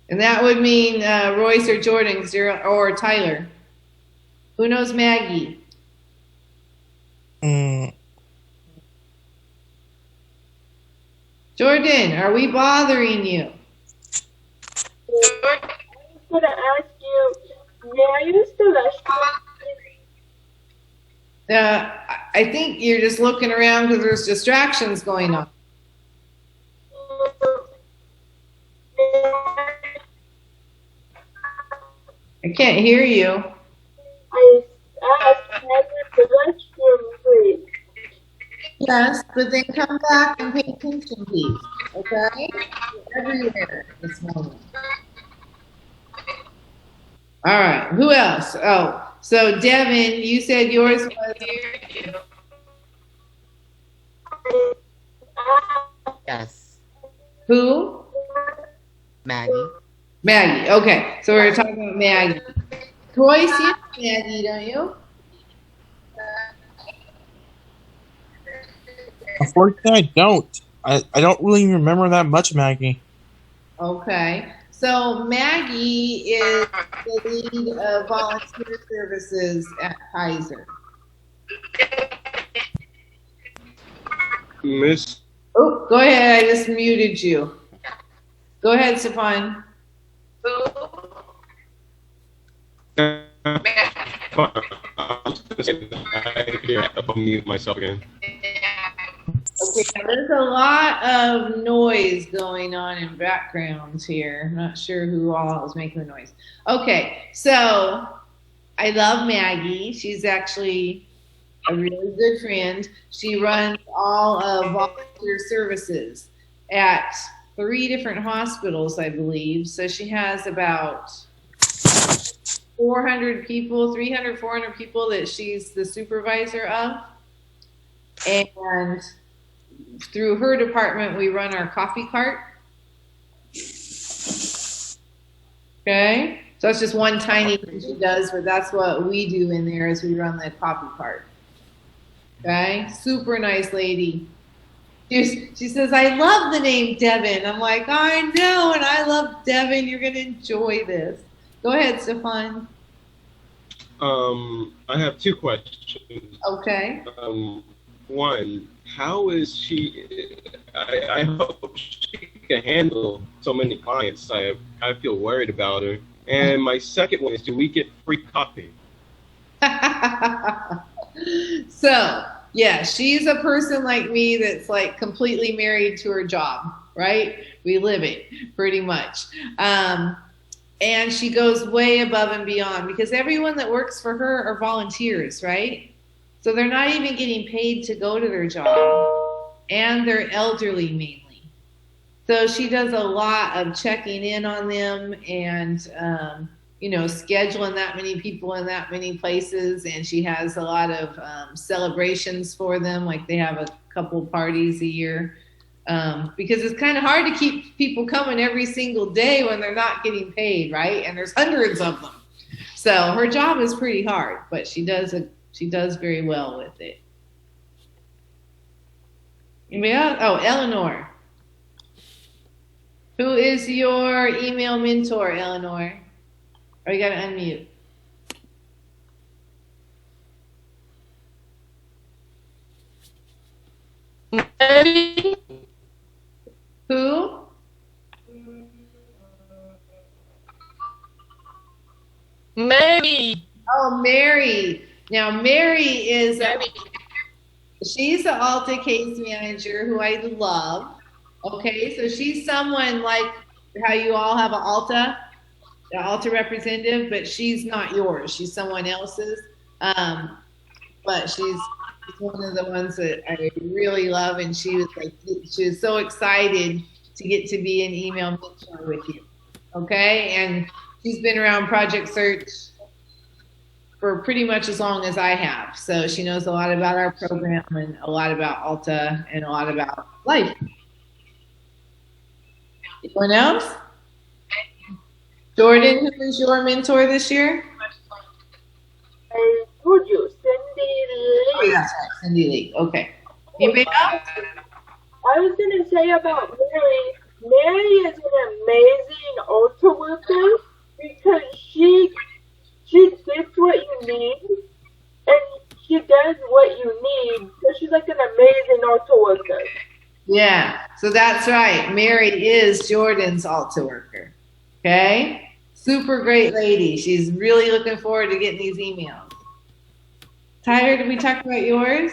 And that would mean Royce or Jordan or Tyler. Who knows Maggie? Jordan, are we bothering you? I was going to ask you, may I use the restroom? I think you're just looking around because there's distractions going on. I can't hear you. I asked, may I use the restroom, please? Yes, but then come back and pay attention, please. Okay? You're everywhere at this moment. All right. Who else? Oh, so Devin, you said yours was. Yes. Who? Maggie. Maggie. Okay. So we're talking about Maggie. Royce, you know Maggie, don't you? Unfortunately, I don't. I don't really remember that much, Maggie. Okay. So Maggie is the lead of volunteer services at Kaiser. Miss. Oh, go ahead. I just muted you. Go ahead, Stefan. I mute myself again. Okay, there's a lot of noise going on in backgrounds here. I'm not sure who all is making the noise. Okay, so I love Maggie. She's actually a really good friend. She runs all of volunteer services at 3 different hospitals, I believe. So she has about 400 people, 300, 400 people that she's the supervisor of. And through her department, we run our coffee cart. Okay, so that's just one tiny thing she does, but that's what we do in there is we run the coffee cart. Okay, super nice lady. She says, I love the name Devin. I'm like, I know, and I love Devin. You're going to enjoy this. Go ahead, Stefan. I have 2 questions. Okay. One, how is she? I hope she can handle so many clients. I feel worried about her. And my second one is, do we get free coffee? So, yeah, she's a person like me that's like completely married to her job, right? We live it pretty much. And she goes way above and beyond because everyone that works for her are volunteers, right? So they're not even getting paid to go to their job, and they're elderly mainly. So she does a lot of checking in on them and, scheduling that many people in that many places. And she has a lot of celebrations for them. Like they have a couple parties a year because it's kind of hard to keep people coming every single day when they're not getting paid, right? And there's hundreds of them. So her job is pretty hard, but she does very well with it. Yeah. Oh, Eleanor. Who is your email mentor, Eleanor? Oh, you gotta unmute. Maybe. Who? Mary. Oh, Mary. Now, Mary is Mary. she's the Alta case manager who I love. Okay, so she's someone like how you all have an Alta representative, but she's not yours. She's someone else's. But she's one of the ones that I really love, and she was so excited to get to be an email mentor with you. Okay, and she's been around Project Search for pretty much as long as I have. So she knows a lot about our program and a lot about Alta and a lot about life. Anyone else? Jordan, who is your mentor this year? I told you, Cindy Oh, Lee. that's right, Cindy Lee. Okay. Anybody else? I was going to say about Mary. Mary is an amazing altar worker because she gets what you need and she does what you need. So she's like an amazing altar worker. Yeah, so that's right. Mary is Jordan's Alta worker. Okay? Super great lady. She's really looking forward to getting these emails. Tyler, did we talk about yours?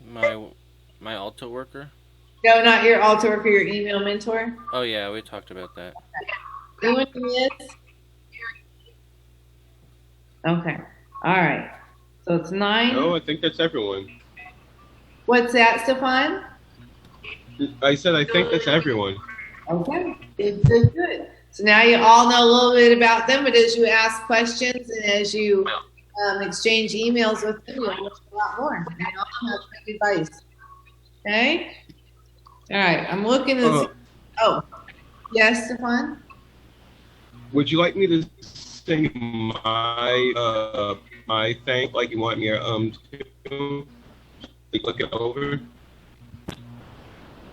My Alta worker? No, not your Alta worker, your email mentor. Oh yeah, we talked about that. Anyone miss? Okay. All right. So it's 9. No, I think that's everyone. What's that, Stefan? I said I think that's everyone. Okay. Good. So now you all know a little bit about them, but as you ask questions and as you exchange emails with them, you'll learn a lot more. And you also have good advice. Okay? All right. I'm looking at oh. Yes, Stefan? Would you like me to sing my thank like you want me to look it over?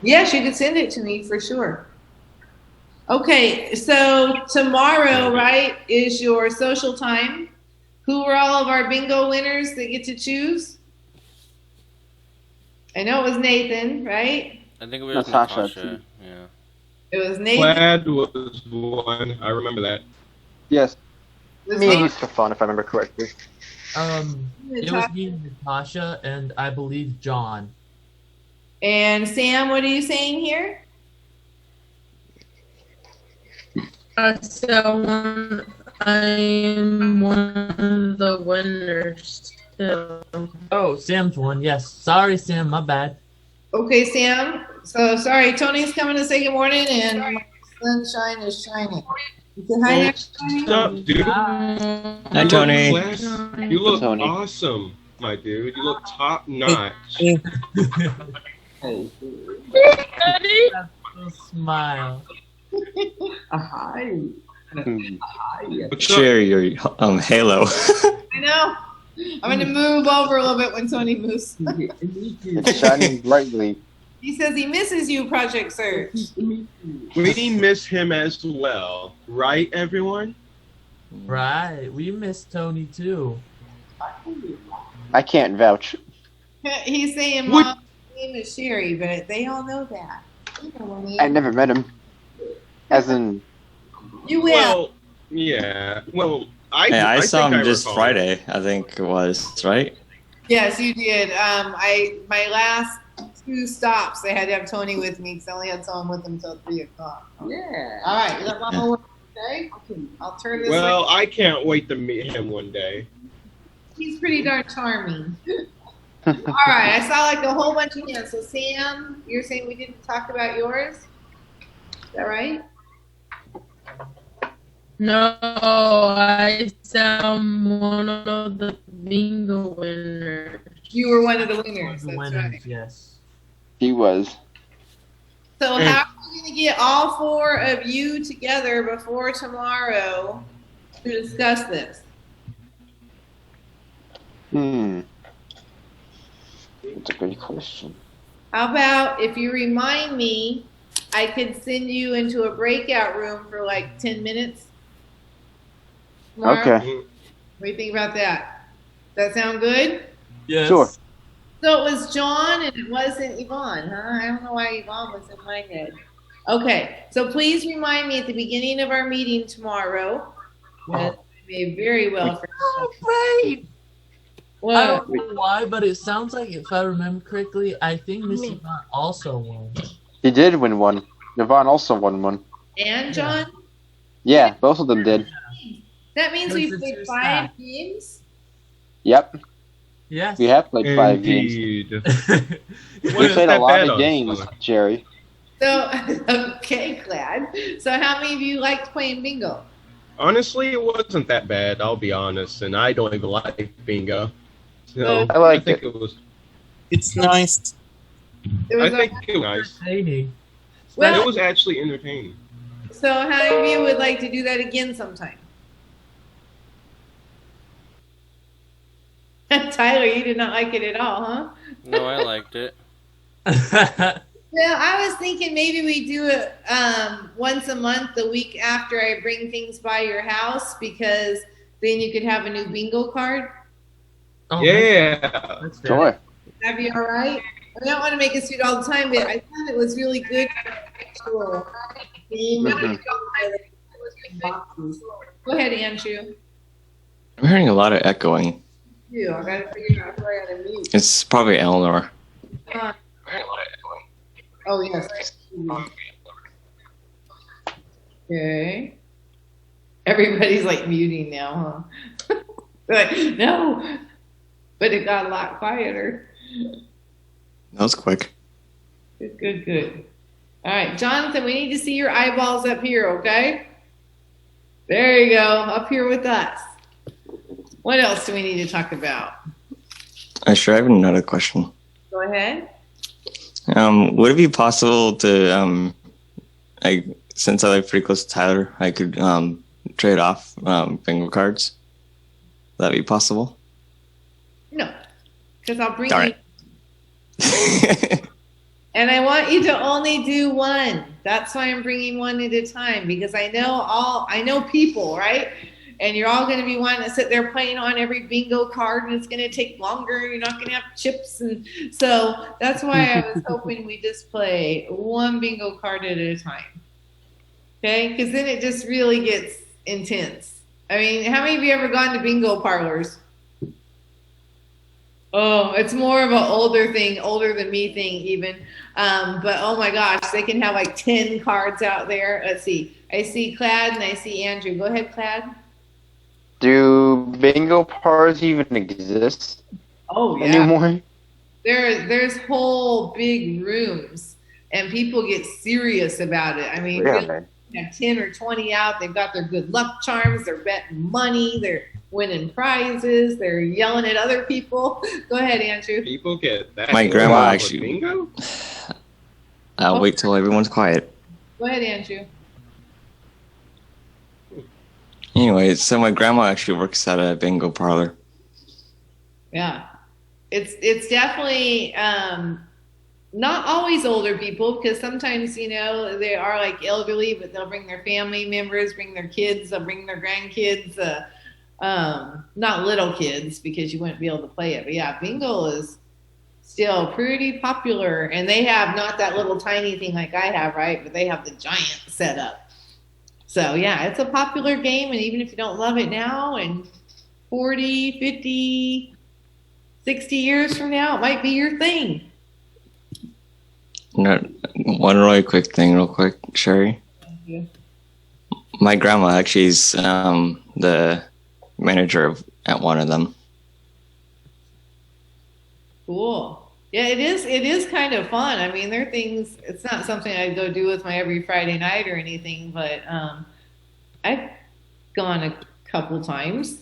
Yes, you could send it to me for sure. Okay, so tomorrow, right, is your social time. Who are all of our bingo winners that get to choose? I know it was Nathan, right? I think it was Natasha, Natasha. Yeah. It was Nathan. Plaid was one. I remember that. Yes. It was Me Nathan. and Stefan, if I remember correctly. It was me, Natasha, and I believe John. And Sam, what are you saying here? So I am one of the winners too. Oh, Sam's one. Yes. Sorry, Sam. My bad. Okay, Sam. So sorry, Tony's coming to say good morning, and my sunshine is shining. You say hi next time. What's up, dude? Hi, Tony. You look Tony. awesome, my dude. You look top notch. Smile. Hi. Share your halo. I know. I'm going to move over a little bit when Tony moves. It's shining brightly. He says he misses you, Project Search. We miss him as well, right, everyone? Right. We miss Tony too. I can't vouch. He's saying What? Mom's name is Sherry, but they all know that. You know what I mean? I never met him. As in, You will. Well, yeah. Well, I saw think him I just recall. Friday, I think it was, right? Yes, you did. My last 2 stops, I had to have Tony with me because I only had someone with him until 3 o'clock. Yeah. All right. You let Mama work, okay? I'll turn this. Well, I can't wait to meet him one day. He's pretty darn charming. All right. I saw like a whole bunch of hands. So Sam, you're saying we didn't talk about yours? Is that right? No, I am one of the bingo winners. You were one of the winners. The That's winners, right. yes. he was. So how are we going to get all 4 of you together before tomorrow to discuss this? That's a good question. How about if you remind me, I could send you into a breakout room for like 10 minutes? Tomorrow? Okay. What do you think about that? Does that sound good? Yes. Sure. So it was John and it wasn't Yvonne, huh? I don't know why Yvonne was in my head. Okay, so please remind me at the beginning of our meeting tomorrow. Yes, I may very well forget. Oh, right. I What? don't know why, but it sounds like, if I remember correctly, I think Miss Yvonne also won. He did win one. Yvonne also won one. And John? Yeah, both of them did. That means we Versus played your 5 staff. games? Yep, Yes. we have played 5 games. Indeed. We Wasn't played a that lot bad, of games, honestly. Jerry. So, okay, glad. So how many of you liked playing bingo? Honestly, it wasn't that bad, I'll be honest, and I don't even like bingo. So I liked think it. it was. It's nice. It I was think it was nice. Entertaining. Well- It was actually entertaining. So how many of you would like to do that again sometime? Tyler, you did not like it at all, huh? No, I liked it. Well, I was thinking maybe we do it once a month, the week after I bring things by your house, because then you could have a new bingo card. Oh, Yeah. That's fair. Sure. That'd be all right. I don't want to make us do it all the time, but I thought it was really good. Actual theme. Mhm. Go ahead, Andrew. I'm hearing a lot of echoing. You, I gotta figure out where I gotta mute. It's probably Eleanor. Uh, I'm hearing a lot of echoing. oh yes. Okay. Everybody's like muting now, huh? Like, no. But it got a lot quieter. That was quick. Good, good, good. All right, Jonathan, we need to see your eyeballs up here, okay? There you go, up here with us. What else do we need to talk about? Sure, I have another question. Go ahead. Would it be possible to, since I live pretty close to Tyler, I could trade off bingo cards? Would that be possible? No, because I'll bring Darn you. And I want you to only do one. That's why I'm bringing one at a time, because I know people, right? And you're all going to be wanting to sit there playing on every bingo card, and it's going to take longer. You're not going to have chips, and so that's why I was hoping we just play one bingo card at a time. Okay, because then it just really gets intense. I mean, how many of you ever gone to bingo parlors? Oh, it's more of an older thing, older than me thing even. But oh my gosh, they can have like 10 cards out there. Let's see. I see Clad and I see Andrew. Go ahead, Clad. Do bingo parties even exist Oh yeah. anymore? There's whole big rooms and people get serious about it. I mean, Really? they have 10 or 20 out. They've got their good luck charms. They're betting money. They're winning prizes. They're yelling at other people. Go ahead, Andrew. People get that. My grandma with actually- bingo? I'll wait till everyone's quiet. Go ahead, Andrew. Anyway, so my grandma actually works at a bingo parlor. Yeah, it's definitely not always older people, because sometimes they are like elderly, but they'll bring their family members, bring their kids, they'll bring their grandkids. Not little kids, because you wouldn't be able to play it. But yeah, bingo is still pretty popular, and they have not that little tiny thing like I have, right? But they have the giant setup. So yeah, it's a popular game, and even if you don't love it now, and 40, 50, 60 years from now, it might be your thing. One really quick thing, real quick, Sherry. Yeah. My grandma actually is the manager at one of them. Cool. Yeah, it is kind of fun. I mean, there are things, it's not something I'd go do with my every Friday night or anything, but I've gone a couple times.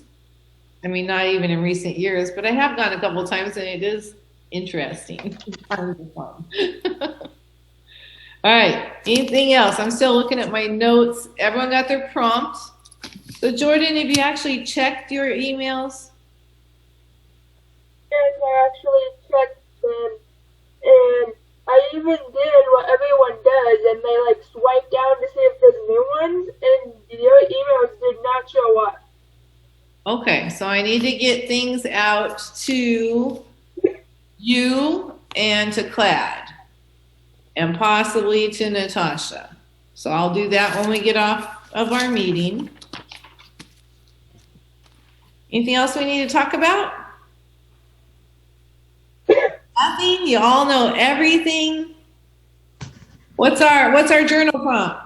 I mean, not even in recent years, but I have gone a couple times, and it is interesting. Tons of fun. All right, anything else? I'm still looking at my notes. Everyone got their prompt. So Jordan, have you actually checked your emails? Yes, I actually checked them, and I even did what everyone does, and they like swipe down to see if there's new ones, and the other emails did not show up. Okay, so I need to get things out to you and to Clad. and possibly to Natasha. So I'll do that when we get off of our meeting. Anything else we need to talk about? Nothing? You all know everything? What's our journal prompt?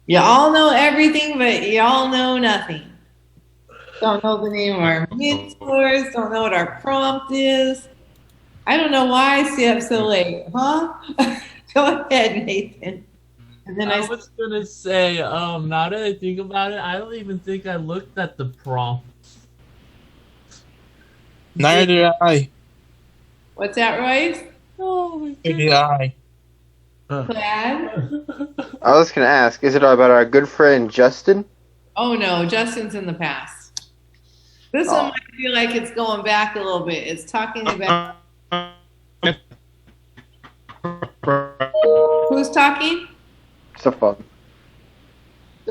You all know everything, but you all know nothing. Don't know the name of our mentors, don't know what our prompt is. I don't know why I stay up so late, huh? Go ahead, Nathan. And then I was gonna say, now that I think about it, I don't even think I looked at the prompt. Neither did I. What's that, Royce? Oh my Neither did I. Glad? I was gonna ask, is it about our good friend Justin? Oh no, Justin's in the past. This one might feel like it's going back a little bit. It's talking about who's talking? Stefan.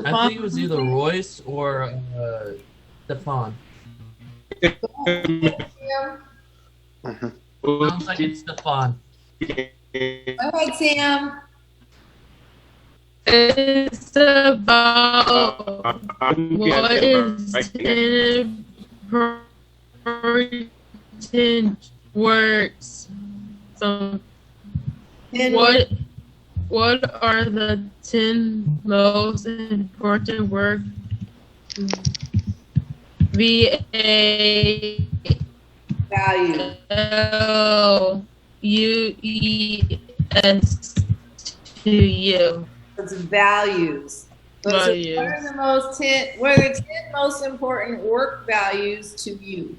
I think it was either Royce or Stefan. Sounds like it's Stefan. Go ahead, Sam. It's about what is important works. So what are the 10 most important work values to you? It's values. Values. What are the 10 most important work values to you?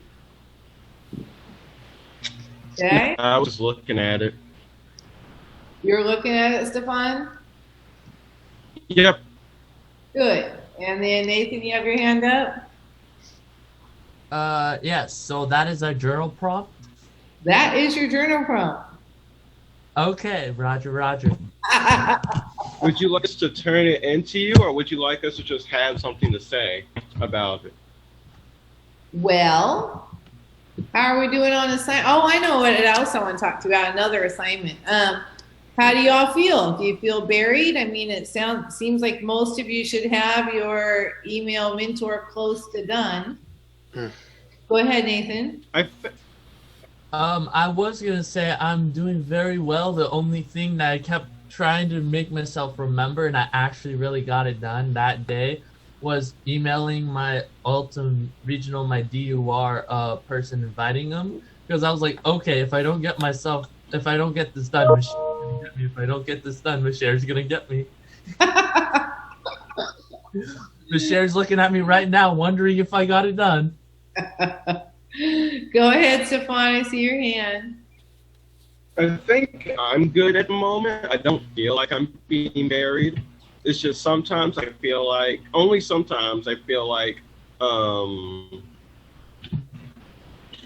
Okay. I was looking at it. You're looking at it, Stefan? Yep. Good. And then Nathan, you have your hand up? Yes, so that is our journal prompt? That is your journal prompt. Okay, Roger. Would you like us to turn it into you, or would you like us to just have something to say about it? Well, how are we doing on assignment? Oh, I know what else I want to talk about, another assignment. How do y'all feel? Do you feel buried? I mean, seems like most of you should have your email mentor close to done. Go ahead, Nathan. I was gonna say I'm doing very well. The only thing that I kept trying to make myself remember, and I actually really got it done that day, was emailing my Altum Regional, my DUR person, inviting them, because I was like, okay, if I don't get this done, Michelle's gonna get me. If I don't get this done, Michelle's gonna get me. Michelle's looking at me right now, wondering if I got it done. Go ahead, Stefan. I see your hand. I think I'm good at the moment. I don't feel like I'm being buried. It's just sometimes I feel like, only sometimes I feel like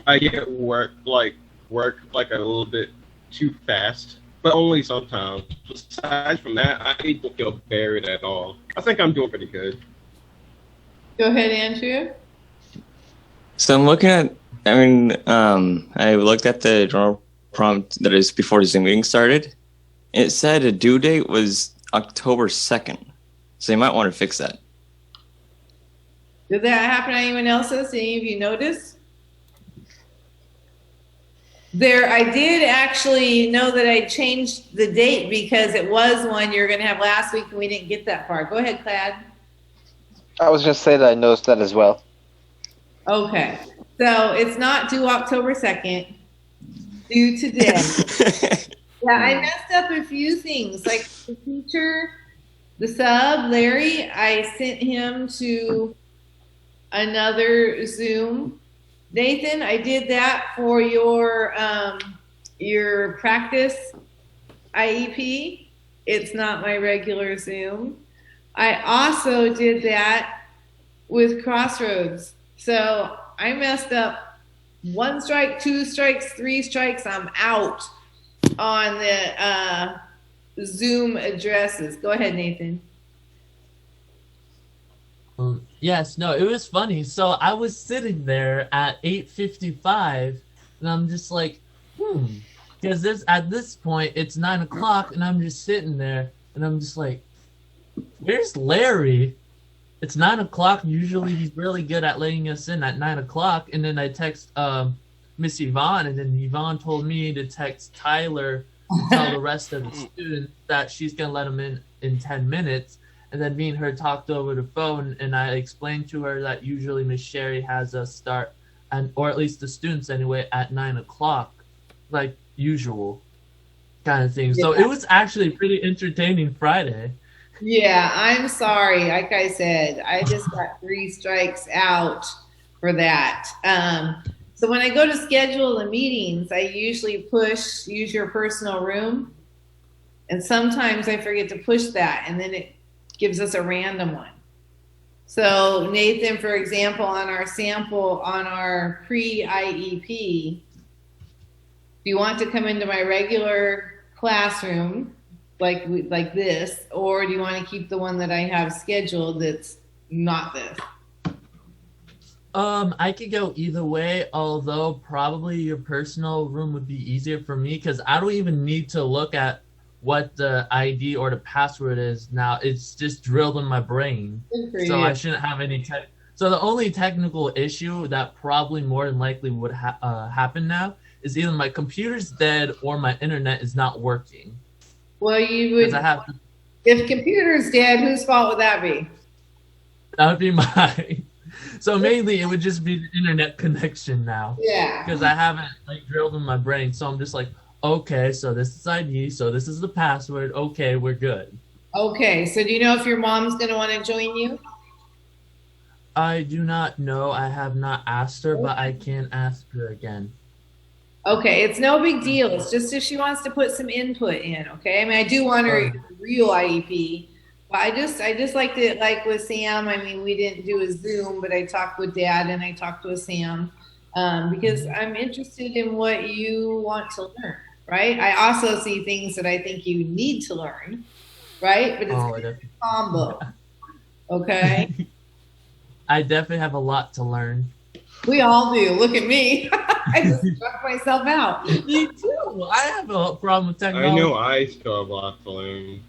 I get work like a little bit too fast, but only sometimes. Aside from that, I don't feel buried at all. I think I'm doing pretty good. Go ahead, Andrew. So I'm looking at, I looked at the journal prompt that is before the Zoom meeting started. It said a due date was October 2nd. So you might want to fix that. Did that happen to anyone else's? Any of you notice? I did actually know that I changed the date because it was one you were going to have last week and we didn't get that far. Go ahead, Clad. I was going to say that I noticed that as well. Okay. So it's not due October 2nd, due today. Yeah, I messed up a few things. Like the teacher, the sub, Larry, I sent him to another Zoom. Nathan, I did that for your practice IEP. It's not my regular Zoom. I also did that with Crossroads. So I messed up 1 strike, 2 strikes, 3 strikes. I'm out on the Zoom addresses. Go ahead, Nathan. Yes, no, it was funny. So I was sitting there at 8:55, and I'm just like, Zoom. Because at this point, it's 9 o'clock, and I'm just sitting there, and I'm just like, where's Larry? It's 9 o'clock. Usually he's really good at letting us in at 9 o'clock. And then I text Miss Yvonne, and then Yvonne told me to text Tyler to tell the rest of the students that she's going to let them in 10 minutes. And then me and her talked over the phone, and I explained to her that usually Miss Sherry has us start, or at least the students anyway, at 9 o'clock, like usual kind of thing. So it was actually pretty entertaining Friday. Yeah, I'm sorry. Like I said, I just got 3 strikes out for that. So when I go to schedule the meetings, I usually use your personal room. And sometimes I forget to push that, and then it gives us a random one. So Nathan, for example, on our sample, on our pre-IEP, do you want to come into my regular classroom like this, or do you want to keep the one that I have scheduled that's not this? I could go either way, although probably your personal room would be easier for me because I don't even need to look at what the ID or the password is now. It's just drilled in my brain. So I shouldn't have any so the only technical issue that probably more than likely would happen now is either my computer's dead or my internet is not working. Well, you would. If computer's dead, whose fault would that be? That would be mine. So mainly it would just be the internet connection now. Yeah. Because I haven't drilled in my brain. So I'm just like, okay, so this is ID, so this is the password. Okay, we're good. Okay, so do you know if your mom's going to want to join you? I do not know. I have not asked her, but I can ask her again. Okay, it's no big deal. It's just if she wants to put some input in, okay? I mean, I do want her real IEP, but I just like to, like with Sam, I mean, we didn't do a Zoom, but I talked with Dad and I talked with Sam because I'm interested in what you want to learn, right? I also see things that I think you need to learn, right? But it's a combo, okay? I definitely have a lot to learn. We all do. Look at me. I just struck myself out. Me too. I have a problem with technology. I know I still have a lot to learn.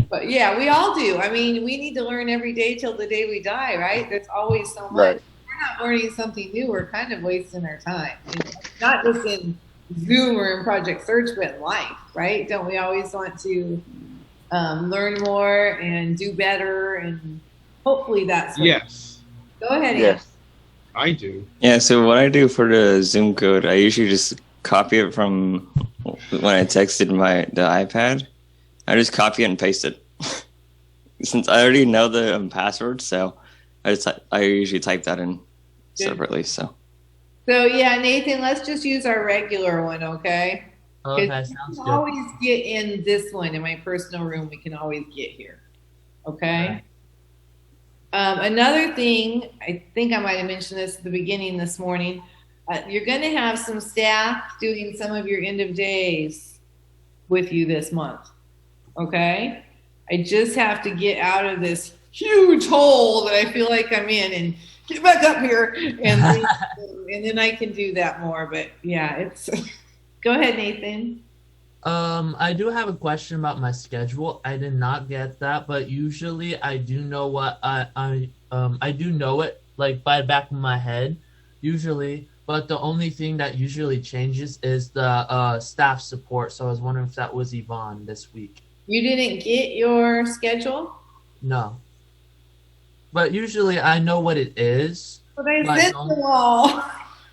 But yeah, we all do. I mean, we need to learn every day till the day we die, right? There's always so much. Right. If we're not learning something new, we're kind of wasting our time. Not just in Zoom or in Project Search, but in life, right? Don't we always want to learn more and do better? And hopefully that's what. Yes. Go ahead, Yes. I do. Yeah, so what I do for the Zoom code, I usually just copy it from when I texted the iPad. I just copy it and paste it. Since I already know the password, so I usually type that in separately. So yeah, Nathan, let's just use our regular one, okay? Okay, sounds we can good. always get in this one in my personal room. We can always get here, okay? Right. Another thing, I think I might have mentioned this at the beginning this morning. You're going to have some staff doing some of your end of days with you this month, okay? I just have to get out of this huge hole that I feel like I'm in and get back up here, and then I can do that more. But yeah, it's. Go ahead, Nathan. I do have a question about my schedule. I did not get that, but usually I do know what I do know it like by the back of my head, usually. But the only thing that usually changes is the staff support. So I was wondering if that was Yvonne this week. You didn't get your schedule? No. But usually I know what it is. But I sent them all.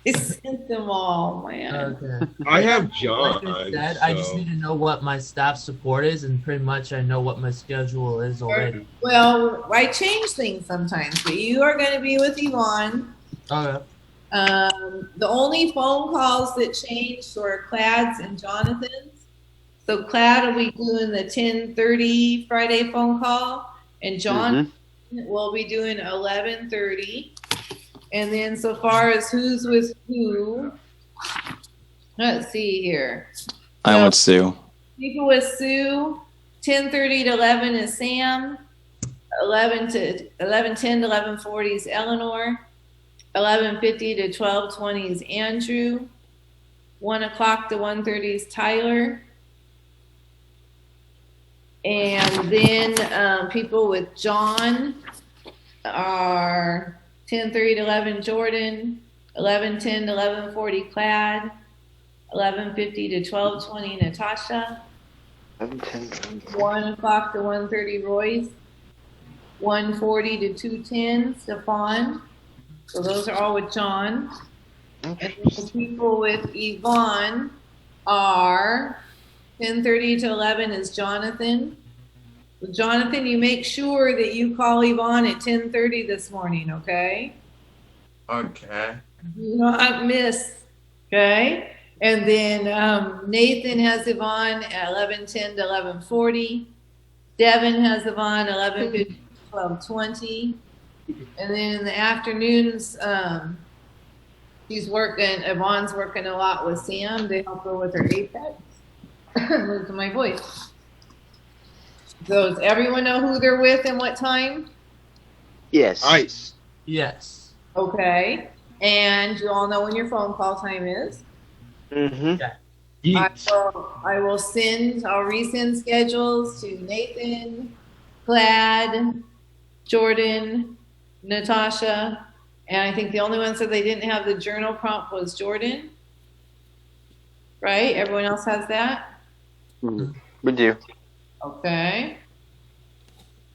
I sent them all, man. Okay. I have John. Like I said, I just need to know what my staff support is, and pretty much I know what my schedule is already. Well, I change things sometimes, but you are going to be with Yvonne. Okay. The only phone calls that changed were Clad's and Jonathan's. So Clad will be doing the 10:30 Friday phone call, and John will be doing 11:30. And then so far as who's with who, let's see here. I'm with Sue. People with Sue, 10:30 to 11 is Sam, 11:10 to 11:40 is Eleanor, 11:50 to 12:20 is Andrew, 1 o'clock to 1:30 is Tyler. And then people with John are 10:30 to 11 Jordan, 11:10 to 11:40 Clad, 11:50 to 12:20 Natasha, 1 o'clock to 1:30 Royce, 1:40 to 2:10 Stefan. So those are all with John. And then the people with Yvonne are 10:30 to 11 is Jonathan. So Jonathan, you make sure that you call Yvonne at 10:30 this morning, okay? Okay. Do not miss, okay? And then Nathan has Yvonne at 11:10 to 11:40. Devin has Yvonne 11:50 to 12:20. And then in the afternoons, Yvonne's working a lot with Sam to help her with her Apex. Losing my voice. So does everyone know who they're with and what time? Yes. Nice. Yes. Okay. And you all know when your phone call time is? Mm-hmm. Yeah. I'll resend schedules to Nathan, Glad, Jordan, Natasha, and I think the only one said they didn't have the journal prompt was Jordan. Right? Everyone else has that? We do. Okay.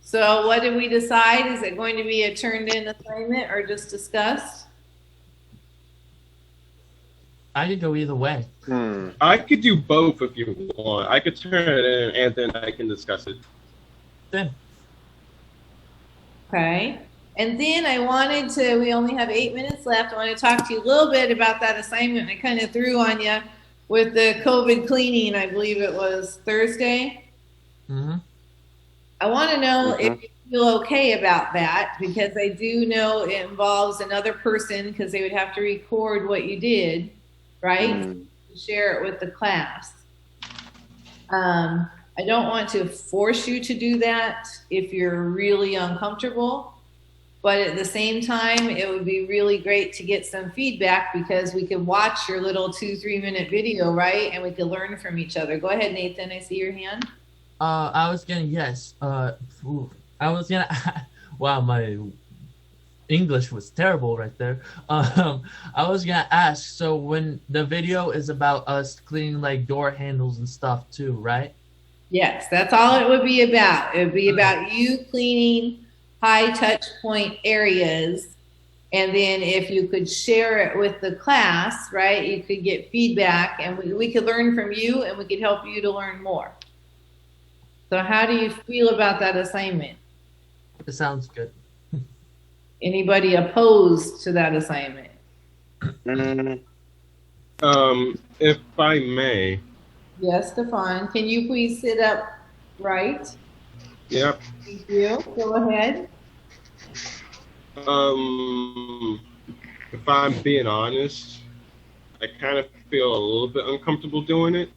So what did we decide? Is it going to be a turned-in assignment or just discussed? I could go either way. I could do both if you want. I could turn it in and then I can discuss it. Then. Okay. And then we only have 8 minutes left. I want to talk to you a little bit about that assignment I kind of threw on you with the COVID cleaning. I believe it was Thursday. Mm-hmm. I want to know if you feel okay about that, because I do know it involves another person because they would have to record what you did, right? Share it with the class. I don't want to force you to do that if you're really uncomfortable, but at the same time, it would be really great to get some feedback because we could watch your little 2-3 minute video, right? And we could learn from each other. Go ahead, Nathan. I see your hand. I was gonna wow, my English was terrible right there. I was gonna ask, so when the video is about us cleaning like door handles and stuff too, right? Yes, that's all it would be about. It would be about you cleaning high touch point areas. And then if you could share it with the class, right, you could get feedback and we could learn from you and we could help you to learn more. So how do you feel about that assignment? It sounds good. Anybody opposed to that assignment? If I may. Yes, Stefan. Can you please sit up right? Yep. Thank you. Go ahead. If I'm being honest, I kind of feel a little bit uncomfortable doing it.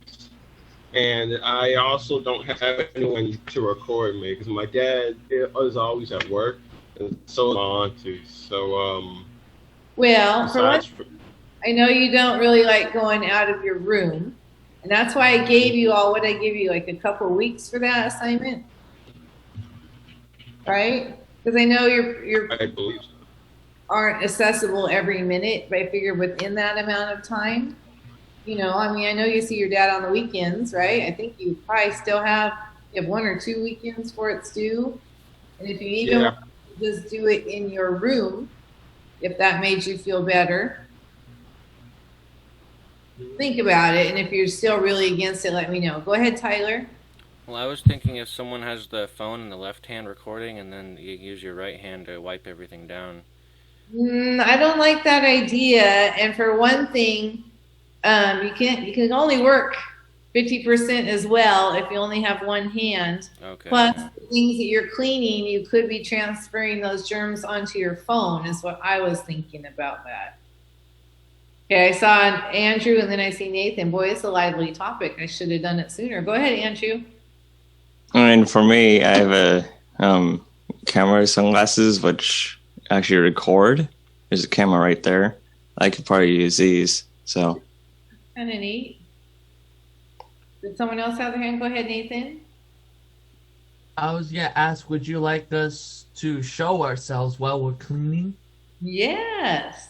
And I also don't have anyone to record me because my dad is always at work and so is my auntie. So, well, I know you don't really like going out of your room. And that's why I gave you all, what I give you, like a couple weeks for that assignment? Right? Because I know I believe so. Aren't accessible every minute, but I figure within that amount of time, you know, I mean, I know you see your dad on the weekends, right? I think you probably still have 1 or 2 weekends for it's due. And if you even want to just do it in your room, if that made you feel better, think about it. And if you're still really against it, let me know. Go ahead, Tyler. Well, I was thinking if someone has the phone in the left hand recording and then you use your right hand to wipe everything down. I don't like that idea. And for one thing, you can only work 50% as well if you only have one hand. Okay. Plus, the things that you're cleaning, you could be transferring those germs onto your phone, is what I was thinking about that. Okay, I saw Andrew and then I see Nathan. Boy, it's a lively topic. I should have done it sooner. Go ahead, Andrew. And for me, I have a camera sunglasses which actually record. There's a camera right there. I could probably use these. So Kind of neat. Did someone else have their hand? Go ahead, Nathan. I was gonna ask, would you like us to show ourselves while we're cleaning? Yes.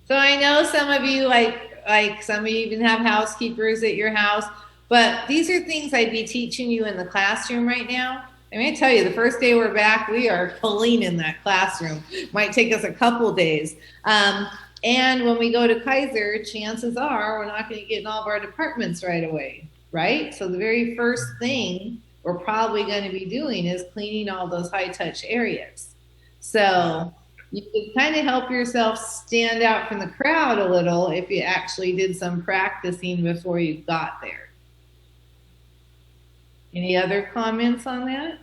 So I know some of you like some of you even have housekeepers at your house, but these are things I'd be teaching you in the classroom right now. I'm going to tell you, the first day we're back, we are cleaning that classroom. Might take us a couple days. And when we go to Kaiser, chances are we're not going to get in all of our departments right away, right? So the very first thing we're probably going to be doing is cleaning all those high-touch areas. So you can kind of help yourself stand out from the crowd a little if you actually did some practicing before you got there. Any other comments on that?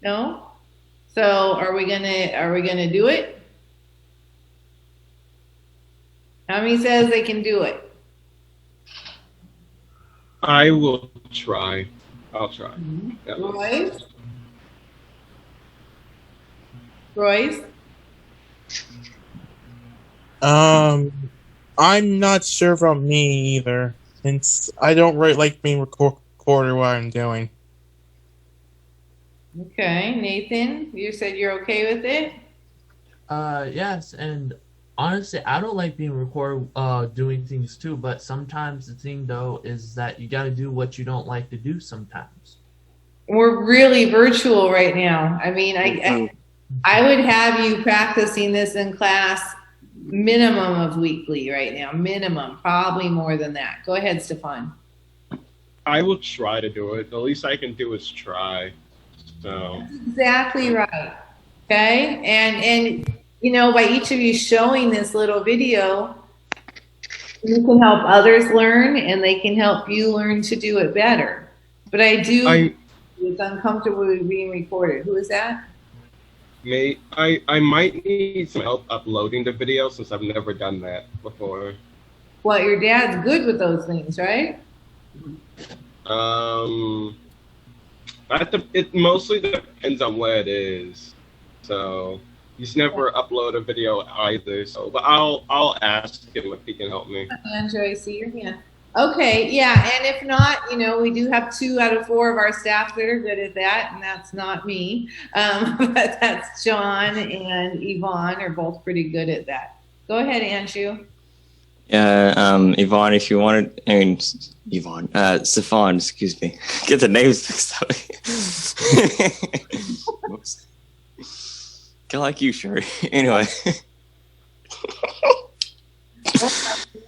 No? So are we gonna do it? How many says they can do it? I will try. I'll try. Royce? Royce? I'm not sure about me either, since I don't really like being recorded what I'm doing. Okay, Nathan, you said you're okay with it? Yes, and honestly, I don't like being recorded doing things too, but sometimes the thing though is that you gotta do what you don't like to do sometimes. We're really virtual right now. I mean, I would have you practicing this in class minimum of weekly right now. Minimum, probably more than that. Go ahead, Stefan. I will try to do it. The least I can do is try. So That's exactly right. Okay, and you know, by each of you showing this little video, you can help others learn, and they can help you learn to do it better. But it's uncomfortable with being recorded. Who is that? I might need some help uploading the video since I've never done that before. Well, your dad's good with those things, right? It mostly depends on what it is. So he's never uploaded a video either. So, but I'll ask him if he can help me. Andrew, I see your hand. Okay, yeah, and if not, you know, we do have 2 out of 4 of our staff that are good at that, and that's not me. But that's John and Yvonne are both pretty good at that. Go ahead, Anshu. Yeah, Yvonne, if you wanted, Stefan, excuse me. Get the names mixed up. Whoops. Kind of like you, Sherry. Anyway.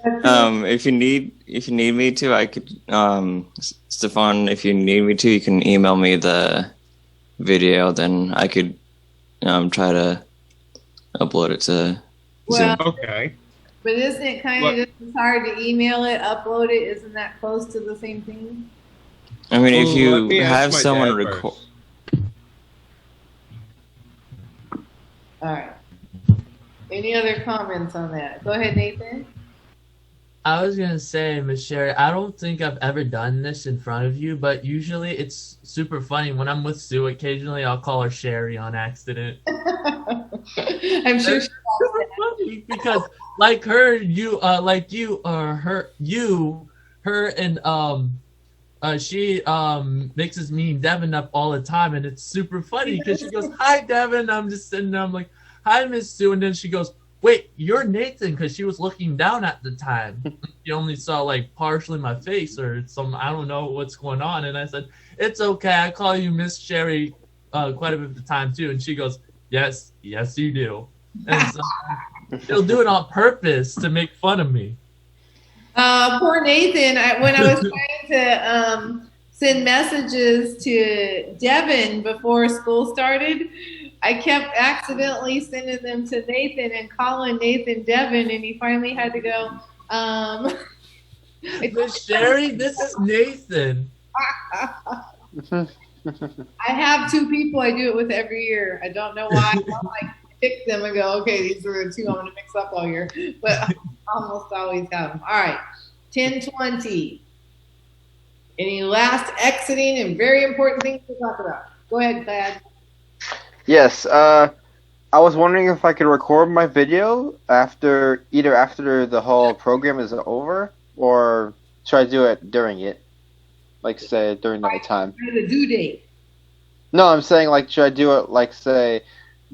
If you need me to, I could, Stefan, if you need me to, you can email me the video, then I could try to upload it to Zoom. Okay. But isn't it kind of just as hard to email it, upload it? Isn't that close to the same thing? I mean, if you have someone record. All right. Any other comments on that? Go ahead, Nathan. I was gonna say, Miss Sherry, I don't think I've ever done this in front of you, but usually it's super funny. When I'm with Sue, occasionally I'll call her Sherry on accident. I'm sure it's super funny because like her, she mixes me and Devin up all the time, and it's super funny because she goes, "Hi, Devin." I'm just sitting there, I'm like, "Hi, Miss Sue," and then she goes, "Wait, you're Nathan," because she was looking down at the time. You only saw like partially my face or some, I don't know what's going on. And I said, "It's okay. I call you Miss Sherry quite a bit of the time too." And she goes, yes, you do. And so she'll do it on purpose to make fun of me. Poor Nathan. When I was trying to send messages to Devin before school started, I kept accidentally sending them to Nathan and calling Nathan Devin, and he finally had to go, Miss Sherry, this is Nathan. I have 2 people I do it with every year. I don't know why. I'm like, pick them and go, okay, these are the 2 I'm going to mix up all year. But I almost always have them. All right, 10:20. Any last exiting and very important things to talk about? Go ahead, Thad. Yes. I was wondering if I could record my video after the whole program is over, or should I do it during it? Like, say, during night time. The due date. No, I'm saying, like, should I do it, like, say,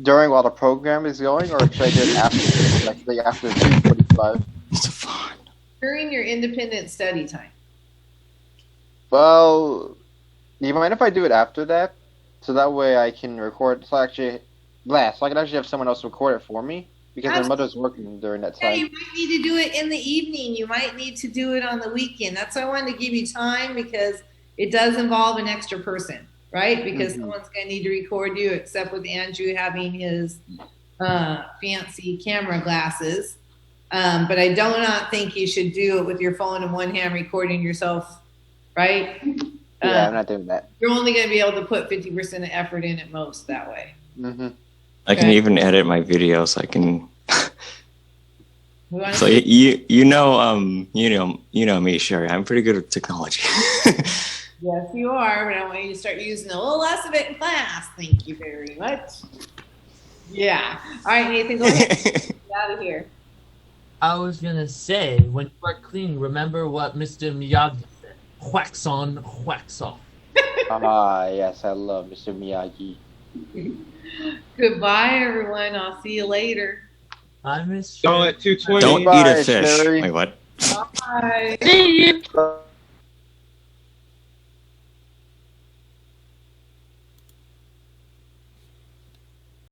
during while the program is going, or should I do it after, like, say, after 2:45? It's fun. During your independent study time. Well, do you mind if I do it after that? So that way I can record, so I can actually have someone else record it for me? Because my mother's working during that Yeah, time. you might need to do it in the evening. You might need to do it on the weekend. That's why I wanted to give you time, because it does involve an extra person, right? Because someone's going to need to record you, except with Andrew having his fancy camera glasses. But I do not think you should do it with your phone in one hand recording yourself, right? Yeah, I'm not doing that. You're only going to be able to put 50% of effort in at most that way. I can even edit my videos. I can. So you you know me, Sherry. I'm pretty good at technology. Yes, you are, but I want you to start using a little less of it in class. Thank you very much. Yeah. All right, Nathan, go ahead. Get out of here. I was gonna say, when you are cleaning, remember what Mr. Miyagi said: "Wax on, wax off." Yes, I love Mr. Miyagi. Goodbye, everyone. I'll see you later. I miss. Y'all at 2:20. Don't eat a fish. Sherry. Wait, what? Bye. See you.